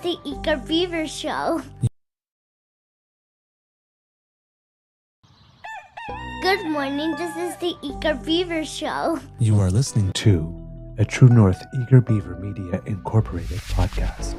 the Eager Beaver Show. Good morning, this is the Eager Beaver Show. You are listening to a True North Eager Beaver Media Incorporated podcast.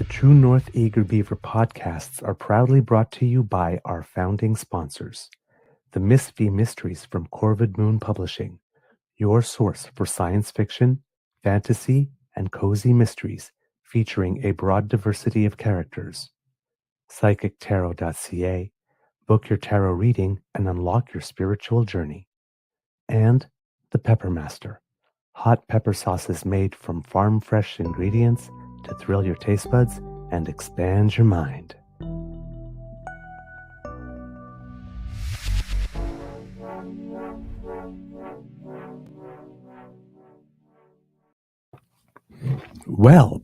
True North Eager Beaver podcasts are proudly brought to you by our founding sponsors, the Miss V Mysteries from Corvid Moon Publishing, your source for science fiction, fantasy, and cozy mysteries featuring a broad diversity of characters. PsychicTarot.ca, book your tarot reading and unlock your spiritual journey. And the Pepper Master, hot pepper sauces made from farm-fresh ingredients to thrill your taste buds and expand your mind. Well,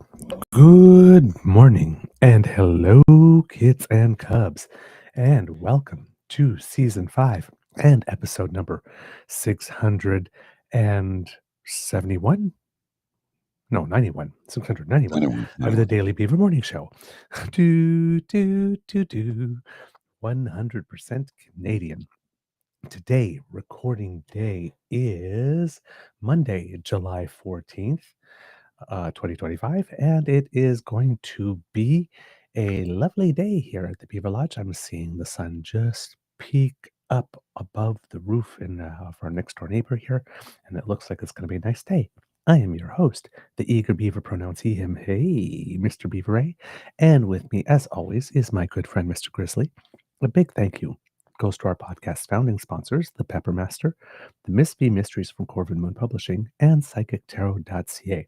good morning and hello, kids and cubs, and welcome to Season 5 and episode number 671. No, 91. 691 of the Daily Beaver Morning Show. 100% Canadian. Today, recording day is Monday, July 14th, 2025, and it is going to be a lovely day here at the Beaver Lodge. I'm seeing the sun just peek up above the roof for our next door neighbor here, and it looks like it's going to be a nice day. I am your host, the Eager Beaver, pronouns he, him, hey, Mr. Beaver A. And with me, as always, is my good friend, Mr. Grizzly. A big thank you goes to our podcast founding sponsors, the Pepper Master, the Miss V Mysteries from Corvid Moon Publishing, and PsychicTarot.ca.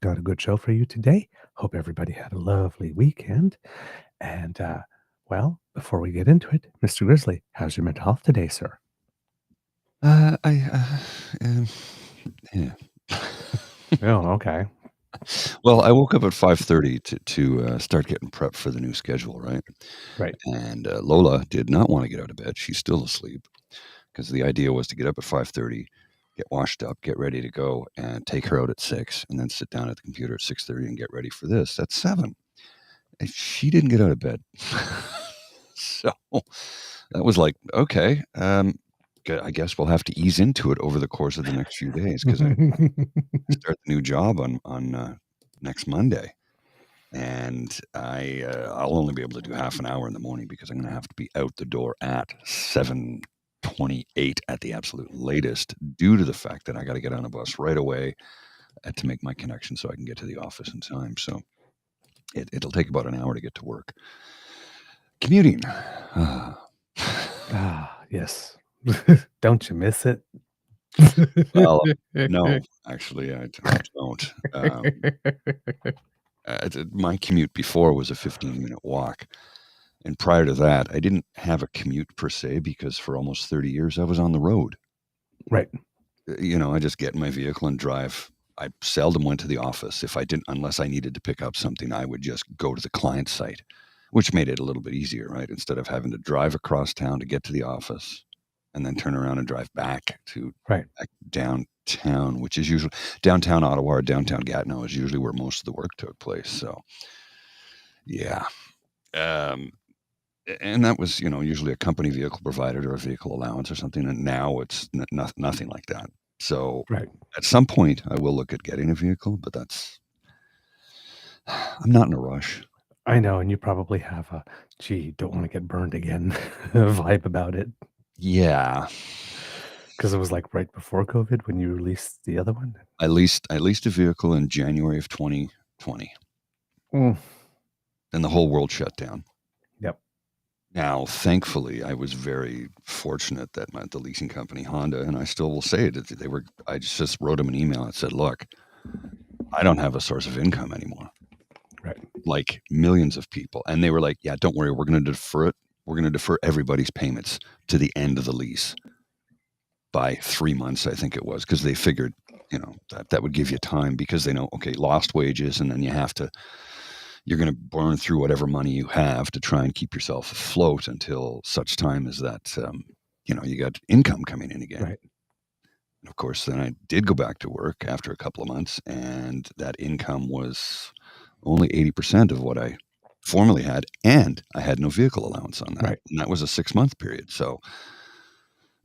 Got a good show for you today. Hope everybody had a lovely weekend. And, well, before we get into it, Mr. Grizzly, how's your mental health today, sir? Yeah. Oh, okay. Well, I woke up at 5:30 to start getting prepped for the new schedule, right? Right. And Lola did not want to get out of bed. She's still asleep because the idea was to get up at 5:30, get washed up, get ready to go, and take her out at 6, and then sit down at the computer at 6:30 and get ready for this at 7. And she didn't get out of bed. So that was like, okay, I guess we'll have to ease into it over the course of the next few days because I start the new job on next Monday, and I'll only be able to do half an hour in the morning because I'm going to have to be out the door at 7:28 at the absolute latest, due to the fact that I got to get on a bus right away to make my connection so I can get to the office in time. So it'll take about an hour to get to work. Commuting. Yes. Don't you miss it? Well, no, actually, I don't. My commute before was a 15-minute walk. And prior to that, I didn't have a commute per se because for almost 30 years, I was on the road. Right. I just get in my vehicle and drive. I seldom went to the office. Unless I needed to pick up something, I would just go to the client site, which made it a little bit easier, right? Instead of having to drive across town to get to the office and then turn around and drive back back downtown, which is usually downtown Ottawa or downtown Gatineau is usually where most of the work took place. So, yeah. And that was, usually a company vehicle provided or a vehicle allowance or something. And now it's nothing like that. So at some point I will look at getting a vehicle, but I'm not in a rush. I know. And you probably have a, don't want to get burned again vibe about it. Yeah. Because it was like right before COVID when you released the other one. I leased a vehicle in January of 2020. Mm. And the whole world shut down. Yep. Now, thankfully, I was very fortunate that the leasing company Honda, and I still will say it, they were. I just wrote them an email that said, "Look, I don't have a source of income anymore." Right. Like millions of people, and they were like, "Yeah, don't worry, we're going to defer it. We're going to defer everybody's payments to the end of the lease by 3 months, I think it was, because they figured, that would give you time because they know, okay, lost wages, and then you're going to burn through whatever money you have to try and keep yourself afloat until such time as that, you got income coming in again." Right. And of course, then I did go back to work after a couple of months, and that income was only 80% of what I formerly had, and I had no vehicle allowance on that. Right. And that was a 6-month period. So,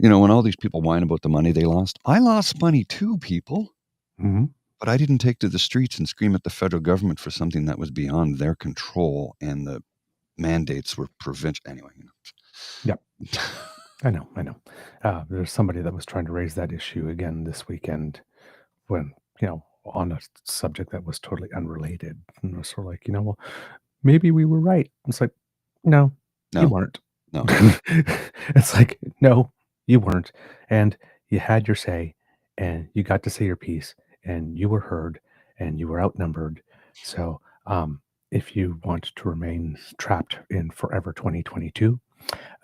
when all these people whine about the money they lost, I lost money too, people. Mm-hmm. But I didn't take to the streets and scream at the federal government for something that was beyond their control, and the mandates were provincial. Anyway, Yep. I know. There's somebody that was trying to raise that issue again this weekend when, on a subject that was totally unrelated. And it was sort of like, well, maybe we were right. It's like, no, you no, weren't. no. It's like, no, you weren't. And you had your say, and you got to say your piece, and you were heard, and you were outnumbered. So, if you want to remain trapped in forever 2022,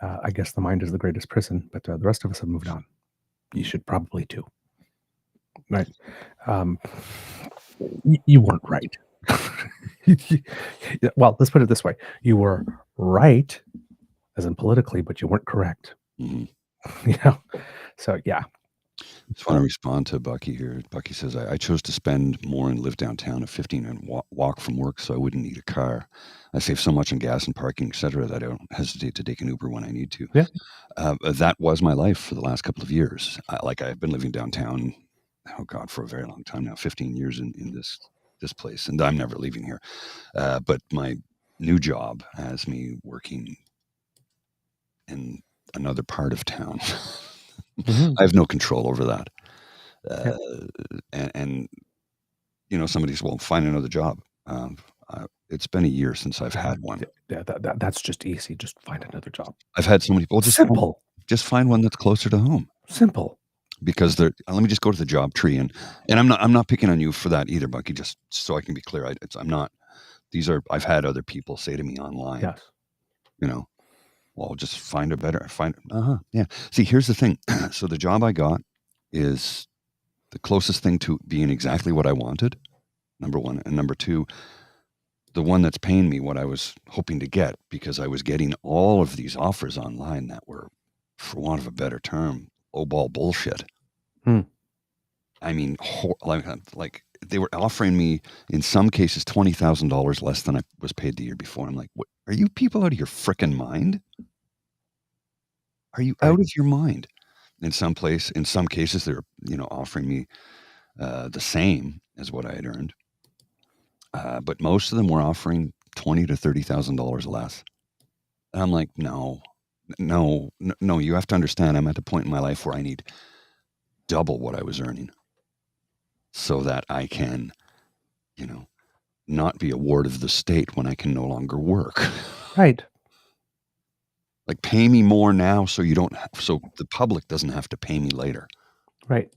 I guess the mind is the greatest prison, but the rest of us have moved on. You should probably too. Right. You weren't right. Well, let's put it this way. You were right, as in politically, but you weren't correct. Mhm. So, yeah. Just want to respond to Bucky here. Bucky says, I chose to spend more and live downtown a 15-minute walk from work so I wouldn't need a car. I save so much on gas and parking, etc., that I don't hesitate to take an Uber when I need to. Yeah. That was my life for the last couple of years. I've been living downtown, for a very long time now, 15 years in this place, and I'm never leaving here. But my new job has me working in another part of town. Mhm. I have no control over that. Yeah. And somebody says, "Well, find another job." It's been a year since I've had one. Yeah, that's just easy. Just find another job. I've had so many people Simple. just find one that's closer to home. Simple. Because let me just go to the job tree, and I'm not picking on you for that either, Bucky. Just so I can be clear, I'm not. I've had other people say to me online, Yes. Well, just yeah. See, here's the thing. So the job I got is the closest thing to being exactly what I wanted, number one. And number two, the one that's paying me what I was hoping to get, because I was getting all of these offers online that were, for want of a better term, lowball bullshit. I mean, like they were offering me, in some cases, $20,000 less than I was paid the year before. I'm like, what, are you people out of your frickin' mind? Are you out of your mind? In some cases, they're offering me the same as what I had earned, but most of them were offering $20,000 to $30,000 less. And I'm like, no. You have to understand, I'm at the point in my life where I need double what I was earning, so that I can, not be a ward of the state when I can no longer work. Right. Like, pay me more now so the public doesn't have to pay me later. Right.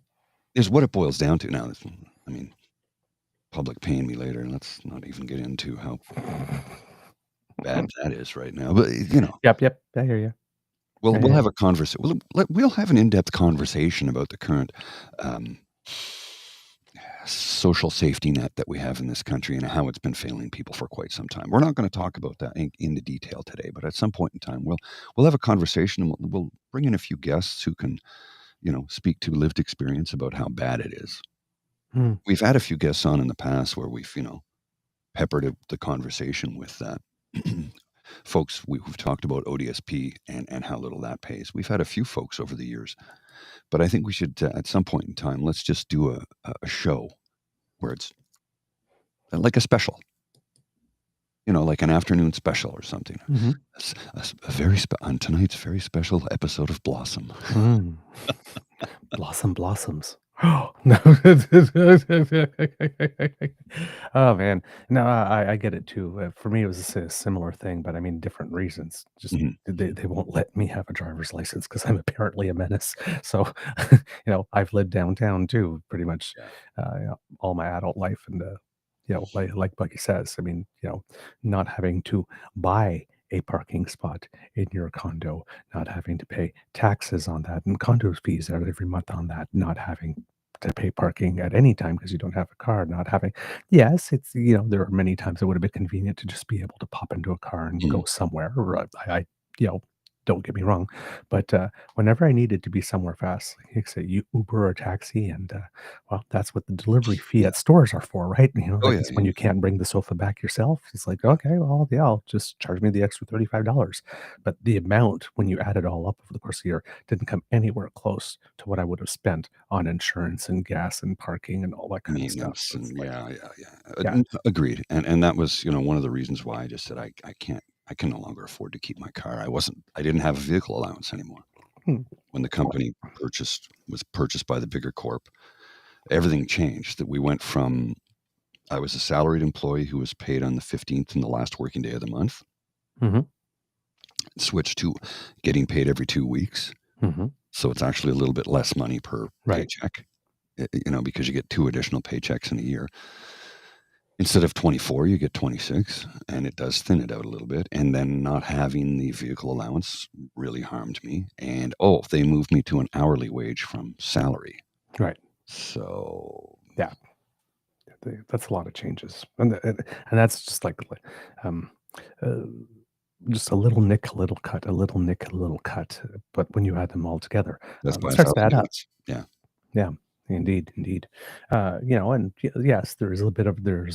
Is what it boils down to now. I mean, public paying me later. Let's not even get into how bad that is right now. But Yep. I hear you. we'll have a conversation. We'll have an in-depth conversation about the current social safety net that we have in this country and how it's been failing people for quite some time. We're not going to talk about that in the detail today, but at some point in time, we'll have a conversation, and we'll bring in a few guests who can, speak to lived experience about how bad it is. We've had a few guests on in the past where we've, peppered the conversation with that. Folks, we've talked about ODSP and how little that pays. We've had a few folks over the years, but I think we should, at some point in time, let's just do a show where it's like a special, like an afternoon special or something. On tonight's very special episode of Blossom. Blossom blossoms. Oh, no. Oh, man. No, I get it too. For me, it was a similar thing, but I mean, different reasons. Just Mhm. they won't let me have a driver's license because I'm apparently a menace. So, I've lived downtown too, pretty much Yeah. all my adult life. And, like Bucky says, I mean, not having to buy a parking spot in your condo, not having to pay taxes on that and condo fees out every month on that, not having to pay parking at any time because you don't have a car, not having yes, it's there are many times it would have been convenient to just be able to pop into a car and Mhm. go somewhere. Or I you know, don't get me wrong, but whenever I needed to be somewhere fast, like I say, you Uber or taxi, and well, that's what the delivery fee Yeah. at stores are for, right? Oh, Like yeah, it's when yeah. you can't bring the sofa back yourself. It's like, okay, well, yeah, I'll just charge me the extra $35. But the amount when you add it all up over the course of the year didn't come anywhere close to what I would have spent on insurance and gas and parking and all that kind of stuff. Maintenance So it's and like, yeah, yeah, yeah. yeah. Agreed. And that was, one of the reasons why I just said I can no longer afford to keep my car. I didn't have a vehicle allowance anymore. Hmm. When the company was purchased by the bigger corp, everything changed. That we went from I was a salaried employee who was paid on the 15th and the last working day of the month, Hmm. switched to getting paid every 2 weeks. Hmm. So it's actually a little bit less money per Right. paycheck, because you get 2 additional paychecks in a year. Instead of 24, you get 26, and it does thin it out a little bit. And then not having the vehicle allowance really harmed me. And they moved me to an hourly wage from salary. Right. So Yeah. That's a lot of changes, and that's just like, um, uh, just a little nick, a little cut, a little nick, a little cut. But when you add them all together, that's by it a starts to thousand add up. units. Yeah. Yeah, indeed, indeed. And yes, there's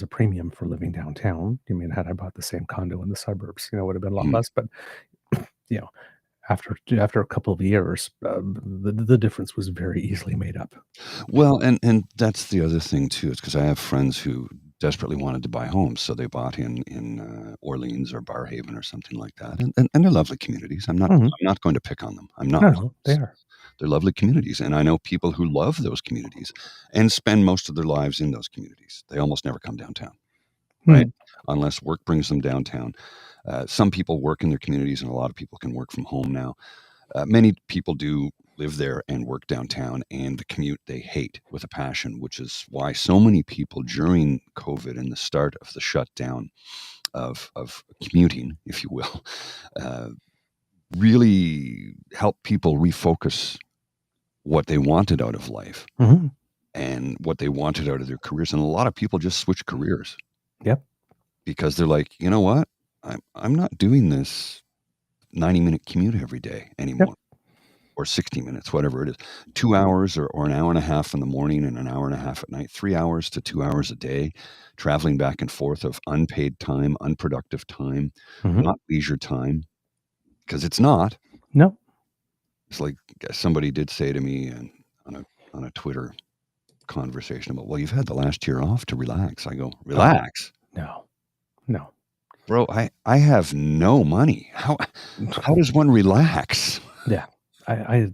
a premium for living downtown. I mean, had I bought the same condo in the suburbs, it would have been a lot Mhm. less. But you know, after a couple of years, the difference was very easily made up. Well, and that's the other thing too, is because I have friends who desperately wanted to buy homes, so they bought in Orleans or Barrhaven or something like that, and they're lovely communities. Mhm. I'm not going to pick on them. I'm not. No, no, they are. They're lovely communities, and I know people who love those communities and spend most of their lives in those communities. They almost never come downtown, right? Mm. Unless work brings them downtown. Some people work in their communities, and a lot of people can work from home now. Many people do live there and work downtown, and the commute they hate with a passion, which is why so many people during COVID and the start of the shutdown of commuting, if you will, uh, really help people refocus what they wanted out of life Mhm. and what they wanted out of their careers. And a lot of people just switch careers Yep. because they're like, you know what? I'm not doing this 90-minute commute every day Yep. anymore. Or 60 minutes, whatever it is, 2 hours or an hour and a half in the morning and an hour and a half at night, 3 hours to 2 hours a day, traveling back and forth of unpaid time, unproductive time, Mhm. not leisure time, because it's not. No. It's like somebody did say to me on a Twitter conversation about, well, you've had the last year off to relax. I go, Oh, relax, no. No. bro. I have no money. How does one relax? Yeah. I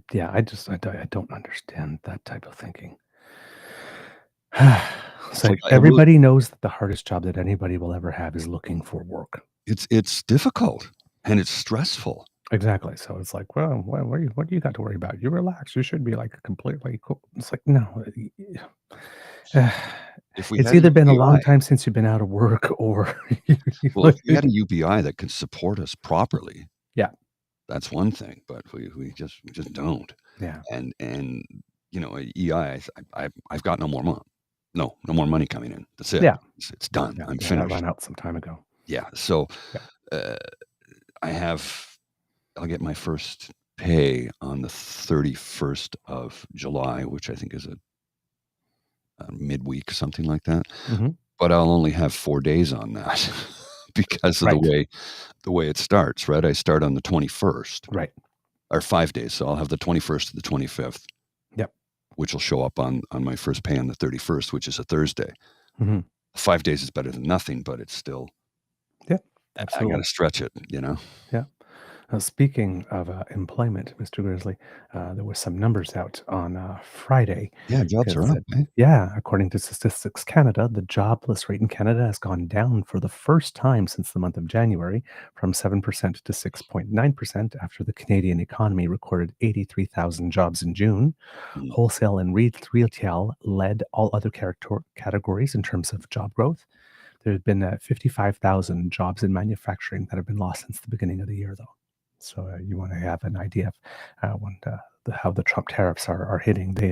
don't understand that type of thinking. It's It's like like I really, everybody knows that the hardest job that anybody will ever have is looking for work. it's difficult and it's stressful. Exactly. So it's like, well, what do you got to worry about? You relax. You should be like completely cool. It's like, no. uh, If we It's had a either been a long UBI, time since you've been out of work or well, if we had a UBI that could support us properly, yeah. that's one thing, but we just don't. Yeah. And EI, I've got no more no more money coming in. That's it. Yeah. It's done. Yeah. I'm Yeah. That finished. ran out some time ago. Yeah. So Yeah. uh, I have I'll get my first pay on the 31st of July, which I think is a midweek, something like that. Hmm. But I'll only have 4 days on that because of the Right. way it starts. Right, I start on the 21st. Right. Or 5 days, so I'll have the 21st to the 25th, Yep. which will show up on my first pay on the 31st, which is a Thursday. Hmm. 5 days is better than nothing, but it's still Yeah. I gotta Absolutely. stretch it, you know? Yeah. Speaking of employment, Mr. Grizzly, there was some numbers out on Friday. Yeah, jobs are up, eh? Yeah, according to Statistics Canada, the jobless rate in Canada has gone down for the first time since the month of January, from 7% to 6.9% after the Canadian economy recorded 83,000 jobs in June. Mm. Wholesale and retail led all other categories in terms of job growth. There have been 55,000 jobs in manufacturing that have been lost since the beginning of the year, though. So you want to have an idea of how the Trump tariffs are hitting. They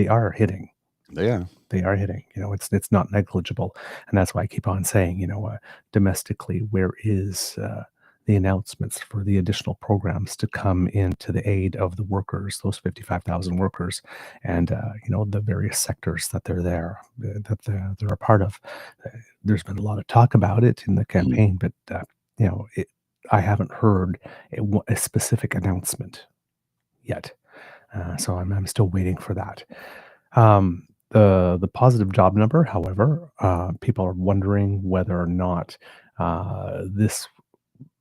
are hitting. They are. They are hitting. It's not negligible, and that's why I keep on saying, domestically, where is the announcements for the additional programs to come into the aid of the workers, those 55,000 workers, and the various sectors that they're a part of. There's been a lot of talk about it in the campaign, but I haven't heard a specific announcement yet. So I'm still waiting for that. The positive job number, however, people are wondering whether or not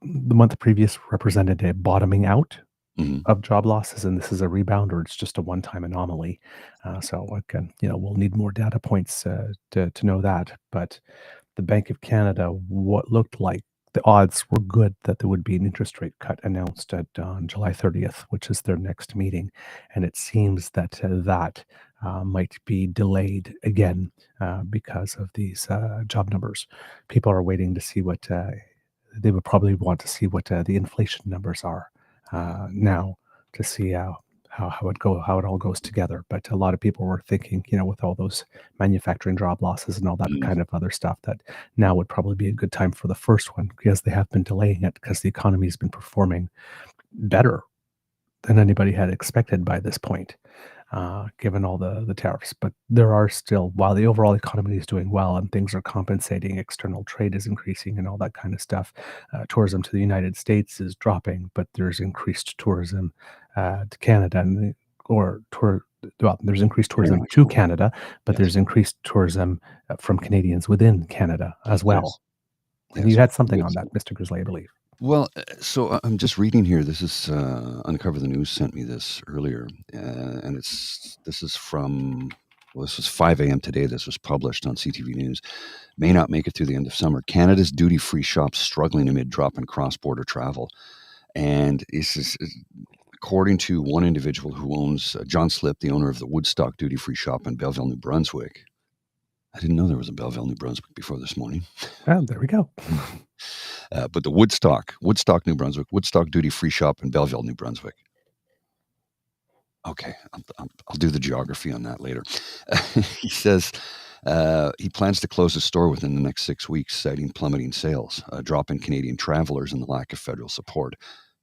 the month previous represented a bottoming out Mhm. of job losses, and this is a rebound, or it's just a one-time anomaly. So again, we'll need more data points to know that. But the Bank of Canada, what looked like the odds were good that there would be an interest rate cut announced on July 30th, which is their next meeting. And it seems that might be delayed again because of these job numbers. People are waiting to see what they would probably want to see what the inflation numbers are now to see how it all goes together. But a lot of people were thinking, with all those manufacturing job losses and all that Mm. kind of other stuff, that now would probably be a good time for the first one, because they have been delaying it because the economy has been performing better than anybody had expected by this point, given all the tariffs. But there are still, while the overall economy is doing well and things are compensating, external trade is increasing and all that kind of stuff. Tourism to the United States is dropping, but there's increased tourism to Canada, there's increased tourism to Canada, but Yes. there's increased tourism from Canadians within Canada as well. Yes. And Yes. you had something Yes. on that, Mr. Grizzly, I believe. Well, so I'm just reading here. This is Uncover the News sent me this earlier, and this is from. Well, this was 5 a.m. today. This was published on CTV News. May not make it through the end of summer. Canada's duty-free shops struggling amid drop in cross-border travel. And this is according to one individual who owns John Slip, the owner of the Woodstock duty-free shop in Belleville, New Brunswick. I didn't know there was a Belleville, New Brunswick before this morning. Oh, there we go. But the Woodstock, New Brunswick, Woodstock duty-free shop in Belleville, New Brunswick. Okay, I'll do the geography on that later. He says he plans to close the store within the next 6 weeks, citing plummeting sales, a drop in Canadian travelers, and the lack of federal support.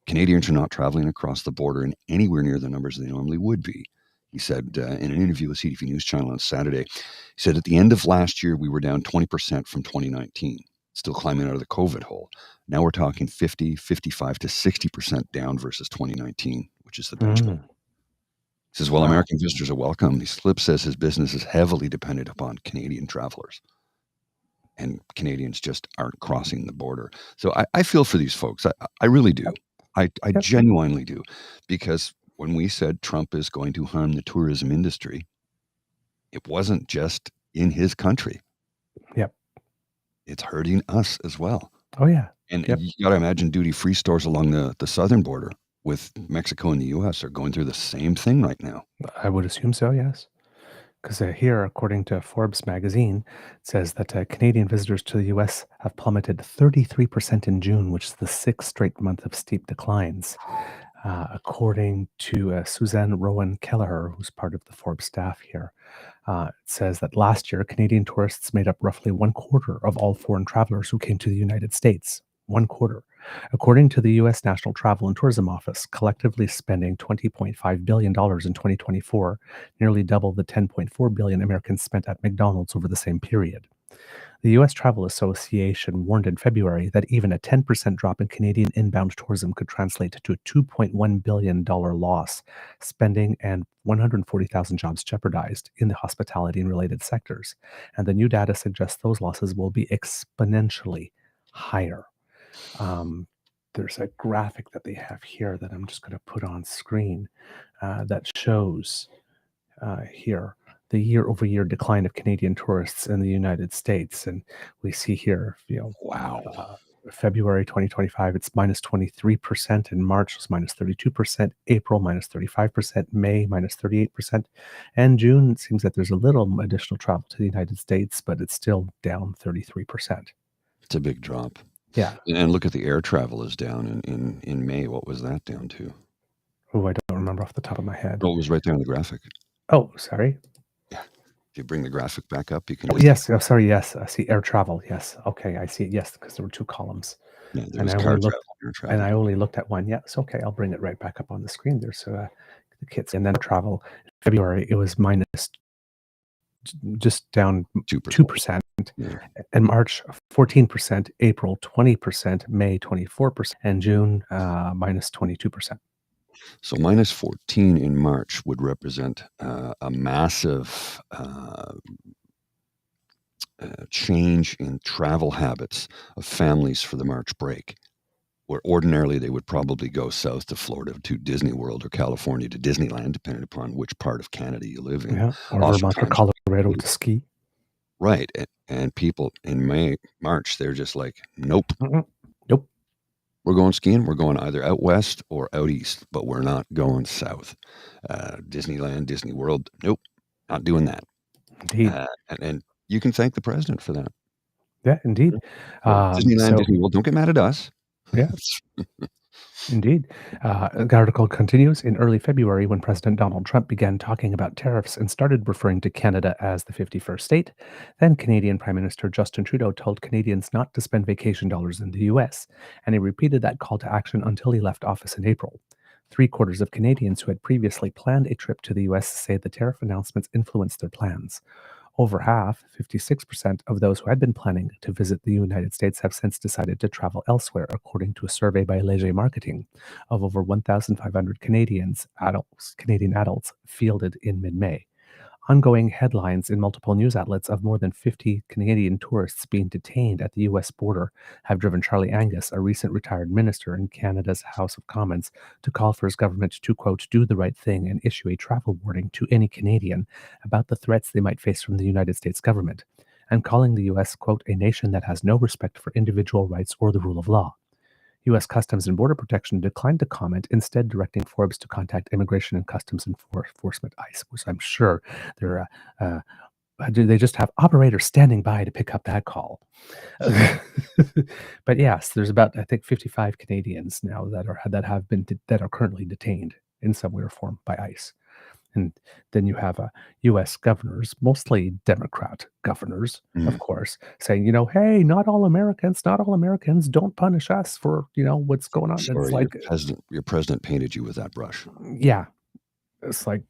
Canadians are not traveling across the border in anywhere near the numbers they normally would be. He said in an interview with CTV News Channel on Saturday, he said at the end of last year, we were down 20% from 2019, still climbing out of the COVID hole. Now we're talking 50, 55 to 60% down versus 2019, which is the benchmark. He says, while Wow. American visitors are welcome, Slip says his business is heavily dependent upon Canadian travelers. And Canadians just aren't crossing the border. So I feel for these folks. I really do. I Yep. genuinely do. Because when we said Trump is going to harm the tourism industry, it wasn't just in his country. Yep. It's hurting us as well. Oh, yeah. And Yep. you got to imagine duty-free stores along the southern border with Mexico and the U.S. are going through the same thing right now. I would assume so, yes. Because here, according to Forbes magazine, it says that Canadian visitors to the U.S. have plummeted 33% in June, which is the sixth straight month of steep declines. According to Suzanne Rowan Kelleher, who's part of the Forbes staff here, it says that last year, Canadian tourists made up roughly 1/4 of all foreign travelers who came to the United States. 1/4. According to the U.S. National Travel and Tourism Office, collectively spending $20.5 billion in 2024, nearly double the $10.4 billion Americans spent at McDonald's over the same period. The U.S. Travel Association warned in February that even a 10% drop in Canadian inbound tourism could translate to a $2.1 billion loss, spending and 140,000 jobs jeopardized in the hospitality and related sectors. And the new data suggests those losses will be exponentially higher. there's a graphic that they have here that I'm just going to put on screen that shows here the year-over-year decline of Canadian tourists in the United States, and we see here, Wow. February 2025, it's minus 23%. In March, it's minus 32%. April, minus 35%. May, minus 38%. And June, it seems that there's a little additional travel to the United States, but it's still down 33%. It's a big drop. Yeah. And look at the air travel is down in May. What was that down to? Oh, I don't remember off the top of my head. Oh, it was right there on the graphic. Oh, sorry. Yeah. If you bring the graphic back up, you can. Oh, yes. Oh, sorry. Yes. I see air travel. Yes. Okay. I see it. Yes, because there were two columns. Yeah, there And was I car only travel, looked, air and travel. I only looked at one. Yes. Okay. I'll bring it right back up on the screen there. So the kids, and then travel. February, it was minus just down 2%. Yeah. In March, 14%. April, 20%. May, 24%. And June, minus 22%. So minus 14 in March would represent a massive change in travel habits of families for the March break, where ordinarily they would probably go south to Florida to Disney World or California to Disneyland, depending upon which part of Canada you live in. Yeah. Or Vermont or Colorado to ski. Right. And people in March, they're just like, nope. Nope. We're going skiing. We're going either out west or out east, but we're not going south. Disneyland, Disney World, nope, not doing that. Indeed. And you can thank the president for that. Yeah, indeed. Disneyland, Disney World, don't get mad at us. Yeah. Indeed. The article continues. In early February, when President Donald Trump began talking about tariffs and started referring to Canada as the 51st state, then Canadian Prime Minister Justin Trudeau told Canadians not to spend vacation dollars in the U.S., and he repeated that call to action until he left office in April. 3/4 of Canadians who had previously planned a trip to the U.S. say the tariff announcements influenced their plans. Over half, 56% of those who had been planning to visit the United States have since decided to travel elsewhere, according to a survey by Léger Marketing of over 1,500 Canadian adults fielded in mid-May. Ongoing headlines in multiple news outlets of more than 50 Canadian tourists being detained at the U.S. border have driven Charlie Angus, a recent retired minister in Canada's House of Commons, to call for his government to, quote, do the right thing and issue a travel warning to any Canadian about the threats they might face from the United States government, and calling the U.S., quote, a nation that has no respect for individual rights or the rule of law. U.S. Customs and Border Protection declined to comment, instead directing Forbes to contact Immigration and Customs Enforcement, ICE, which I'm sure they just have operators standing by to pick up that call. But yes, there's about, I think, 55 Canadians now that are currently detained in some way or form by ICE. And then you have U.S. governors, mostly Democrat governors, of course, saying, hey, not all Americans, don't punish us for, what's going on. Sorry, it's like your president painted you with that brush. Yeah, it's like,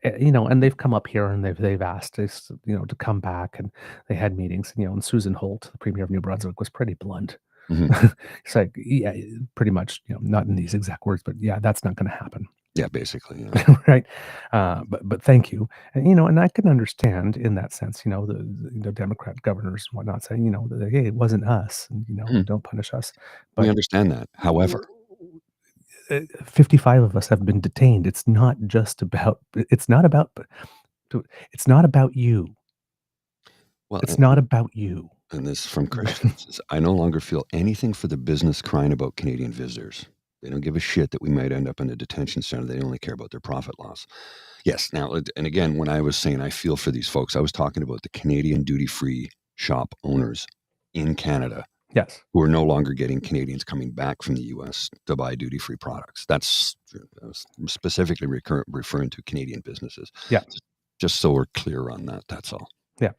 and they've come up here and they've asked us, to come back, and they had meetings, and Susan Holt, the premier of New Brunswick, was pretty blunt. It's like, yeah, pretty much, not in these exact words, but yeah, that's not going to happen. Yeah, basically, yeah. Right. But thank you. And, and I can understand in that sense, the Democrat governors and whatnot saying, that, hey, it wasn't us, and, don't punish us. But we understand that. However, 55 of us have been detained. It's not about you. Well, it's not about you. And this from Christian says, I no longer feel anything for the business crying about Canadian visitors. They don't give a shit that we might end up in a detention center. They only care about their profit loss. Yes. Now, and again, when I was saying I feel for these folks, I was talking about the Canadian duty-free shop owners in Canada. Yes. Who are no longer getting Canadians coming back from the U.S. to buy duty-free products. That's specifically referring to Canadian businesses. Yeah. Just so we're clear on that. That's all. Yeah.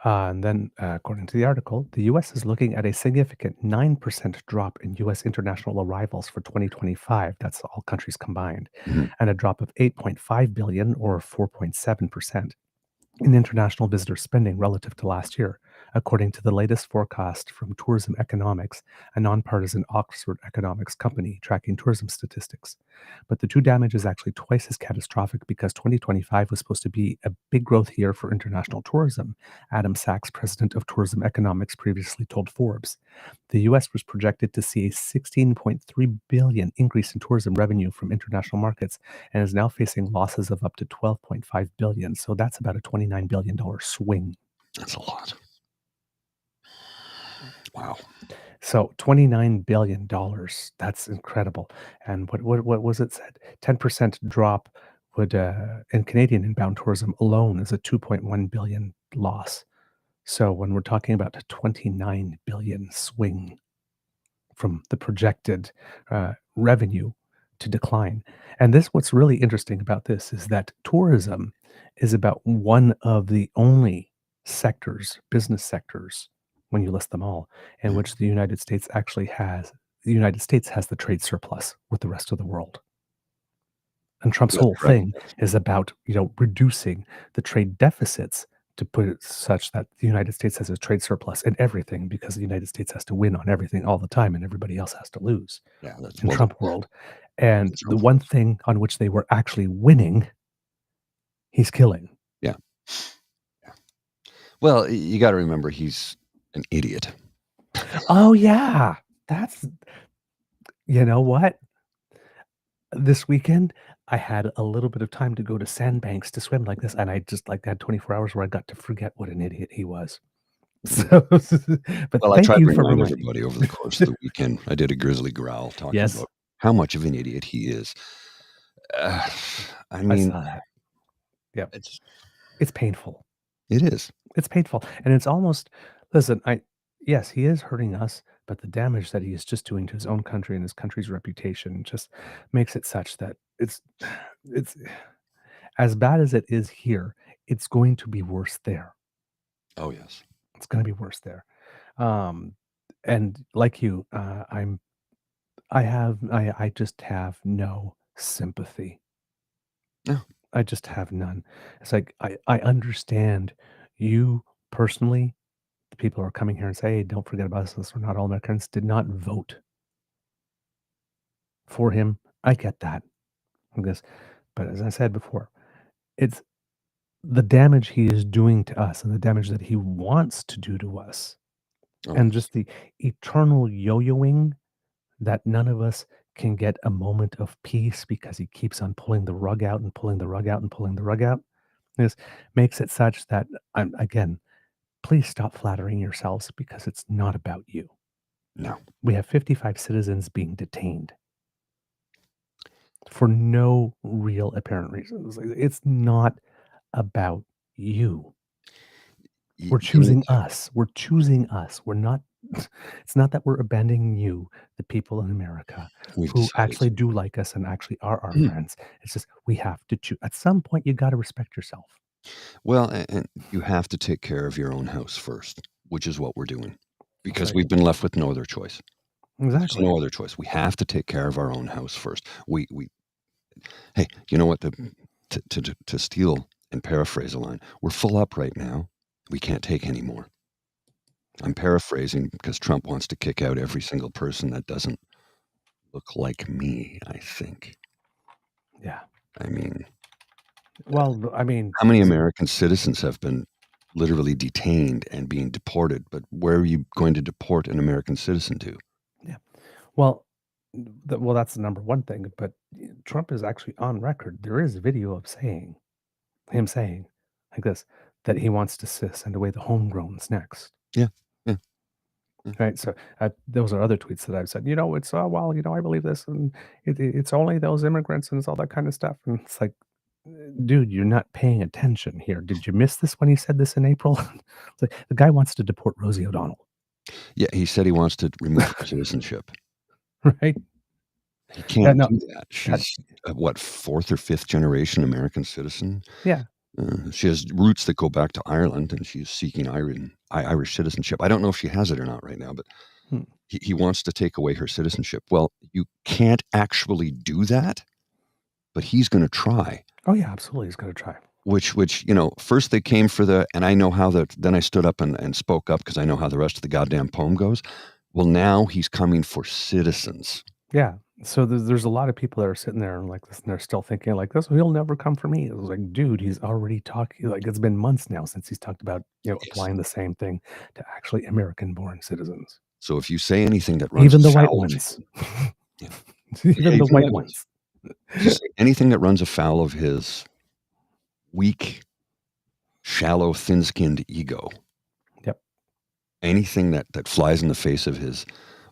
And then, according to the article, the U.S. is looking at a significant 9% drop in U.S. international arrivals for 2025. That's all countries combined. And a drop of 8.5 billion or 4.7% in international visitor spending relative to last year, according to the latest forecast from Tourism Economics, a nonpartisan Oxford economics company tracking tourism statistics. But the true damage is actually twice as catastrophic because 2025 was supposed to be a big growth year for international tourism, Adam Sachs, president of Tourism Economics, previously told Forbes. The US was projected to see a 16.3 billion increase in tourism revenue from international markets and is now facing losses of up to 12.5 billion. So that's about a $29 billion swing. That's a lot. Wow. So $29 billion. That's incredible. And what was it said? 10% drop would in Canadian inbound tourism alone is a 2.1 billion loss. So when we're talking about a 29 billion swing from the projected revenue to decline. And what's really interesting about this is that tourism is about one of the only sectors, business sectors, when you list them all, in which the United States has the trade surplus with the rest of the world. And Trump's That's whole correct. thing is about, reducing the trade deficits to put it such that the United States has a trade surplus in everything because the United States has to win on everything all the time and everybody else has to lose Yeah, that's in Trump world. And That's the Trump. one thing on which they were actually winning, he's killing. Yeah. Well, you got to remember he's an idiot. Oh, yeah. You know what? This weekend, I had a little bit of time to go to sandbanks to swim like this, and I just had 24 hours where I got to forget what an idiot he was. So, but Well, I thank tried you to for remind reminding me. everybody over the course of the weekend. I did a grizzly growl talking Yes, about how much of an idiot he is. I I mean, saw that. Yep. it's It's painful. it is. It's painful, and it's almost listen, yes, he is hurting us, but the damage that he is just doing to his own country and his country's reputation just makes it such that it's as bad as it is here, it's going to be worse there. Oh yes. It's gonna be worse there. Um, and like you, I just have no sympathy. No. I just have none. It's like I understand you personally, the people who are coming here and say, "Hey, don't forget about us. We're not all Americans," did not vote for him. I get that. Because, but as I said before, it's the damage he is doing to us and the damage that he wants to do to us, Oh and yes. just the eternal yo-yoing that none of us can get a moment of peace because he keeps on pulling the rug out and pulling the rug out and pulling the rug out. This makes it such that again, please stop flattering yourselves because it's not about you. No. We have 55 citizens being detained for no real apparent reasons. It's not about you. We're You know, choosing us. We're choosing us. We're not it's not that we're abandoning you, the people in America we've who decided actually do like us and actually are our to. friends. It's just we have to choose. At some point, you got to respect yourself. Well, and you have to take care of your own house first, which is what we're doing, That's because right. we've been left with no other choice. There's Exactly. no other choice. We have to take care of our own house first. Hey, you know what? To steal and paraphrase a line, we're full up right now. We can't take any more. I'm paraphrasing because Trump wants to kick out every single person that doesn't look like me, I think. Yeah. I mean, Well, I mean, how many American citizens have been literally detained and being deported? But where are you going to deport an American citizen to? yeah. Well, that's the number one thing. But Trump is actually on record. There is video of him saying like this that he wants to send away the homegrowns next. Yeah, yeah, yeah. Right. So those are other tweets that I've said. It's well, I believe this, and it's only those immigrants and it's all that kind of stuff. And it's like, dude, you're not paying attention here. Did you miss this when he said this in April? It's like, the guy wants to deport Rosie O'Donnell, Yeah, he said he wants to remove her citizenship. right? He can't No, do that. She's what, fourth or fifth generation American citizen? yeah, She has roots that go back to Ireland, and she's seeking Irish citizenship. I don't know if she has it or not right now, but hmm. he wants to take away her citizenship. Well, you can't actually do that, but he's going to try. Oh yeah, absolutely. He's going to try. which first they came for and I know how then I stood up and spoke up because I know how the rest of the goddamn poem goes. Well, now he's coming for citizens. Yeah. So there's a lot of people that are sitting there and like this, and they're still thinking like this. He'll never come for me. It was like, dude, he's already talking. Like it's been months now since he's talked about Yes. applying the same thing to actually American-born citizens, So if you say anything that runs even the white afoul of ones, Yeah. even the white ones. if you say anything that runs afoul of his weak, shallow, thin-skinned ego, Yep. anything that flies in the face of his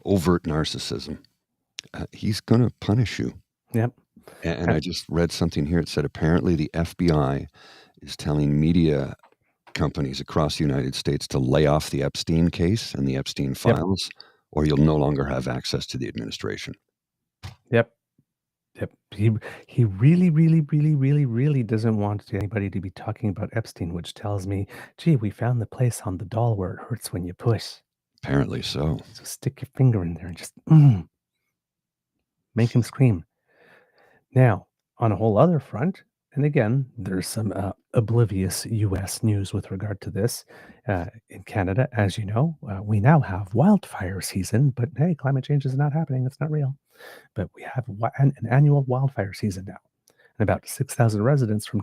overt narcissism, he's going to punish you. Yep. And I just read something here. It said apparently the FBI is telling media companies across the United States to lay off the Epstein case and the Epstein files, or you'll no longer have access to the administration. Yep. He really, really, really, really, really doesn't want anybody to be talking about Epstein, which tells me, gee, we found the place on the doll where it hurts when you push. Apparently so. So stick your finger in there and just make him scream. Now, on a whole other front, and again, there's some oblivious U.S. news with regard to this. In Canada, as you know, we now have wildfire season, but hey, climate change is not happening. It's not real. But we have an annual wildfire season now. And about 6,000 residents from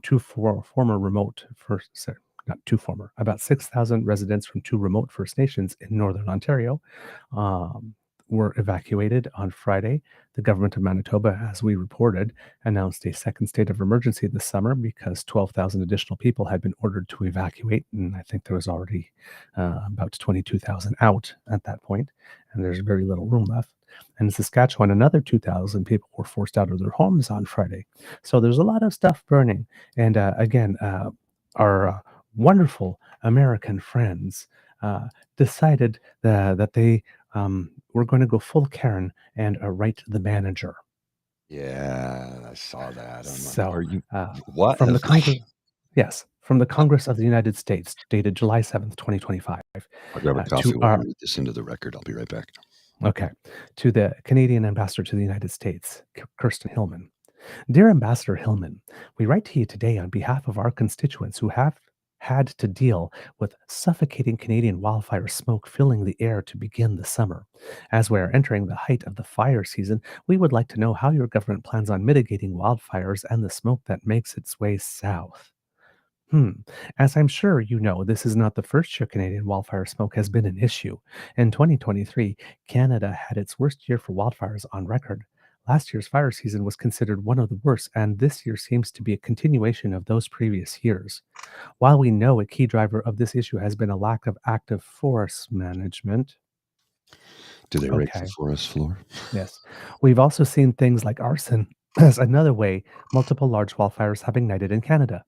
about 6,000 residents from two remote First Nations in Northern Ontario were evacuated on Friday. The government of Manitoba, as we reported, announced a second state of emergency this summer because 12,000 additional people had been ordered to evacuate. And I think there was already about 22,000 out at that point, and there's very little room left. And in Saskatchewan, another 2,000 people were forced out of their homes on Friday. So there's a lot of stuff burning. And again, our wonderful American friends decided that they were going to go full Karen and write the manager. Yeah, I saw that. So Are you what? from the Congress? Yes, from the Congress of the United States, dated July 7th, 2025. I'll grab a coffee while I read this into the record. I'll be right back. Okay. To the Canadian ambassador to the United States, Kirsten Hillman. Dear Ambassador Hillman, we write to you today on behalf of our constituents who have had to deal with suffocating Canadian wildfire smoke filling the air to begin the summer. As we are entering the height of the fire season, we would like to know how your government plans on mitigating wildfires and the smoke that makes its way south. As I'm sure you know, this is not the first year Canadian wildfire smoke has been an issue. In 2023, Canada had its worst year for wildfires on record. Last year's fire season was considered one of the worst, and this year seems to be a continuation of those previous years. While we know a key driver of this issue has been a lack of active forest management. Do they rake the Okay. forest floor? Yes. We've also seen things like arson as another way multiple large wildfires have ignited in Canada.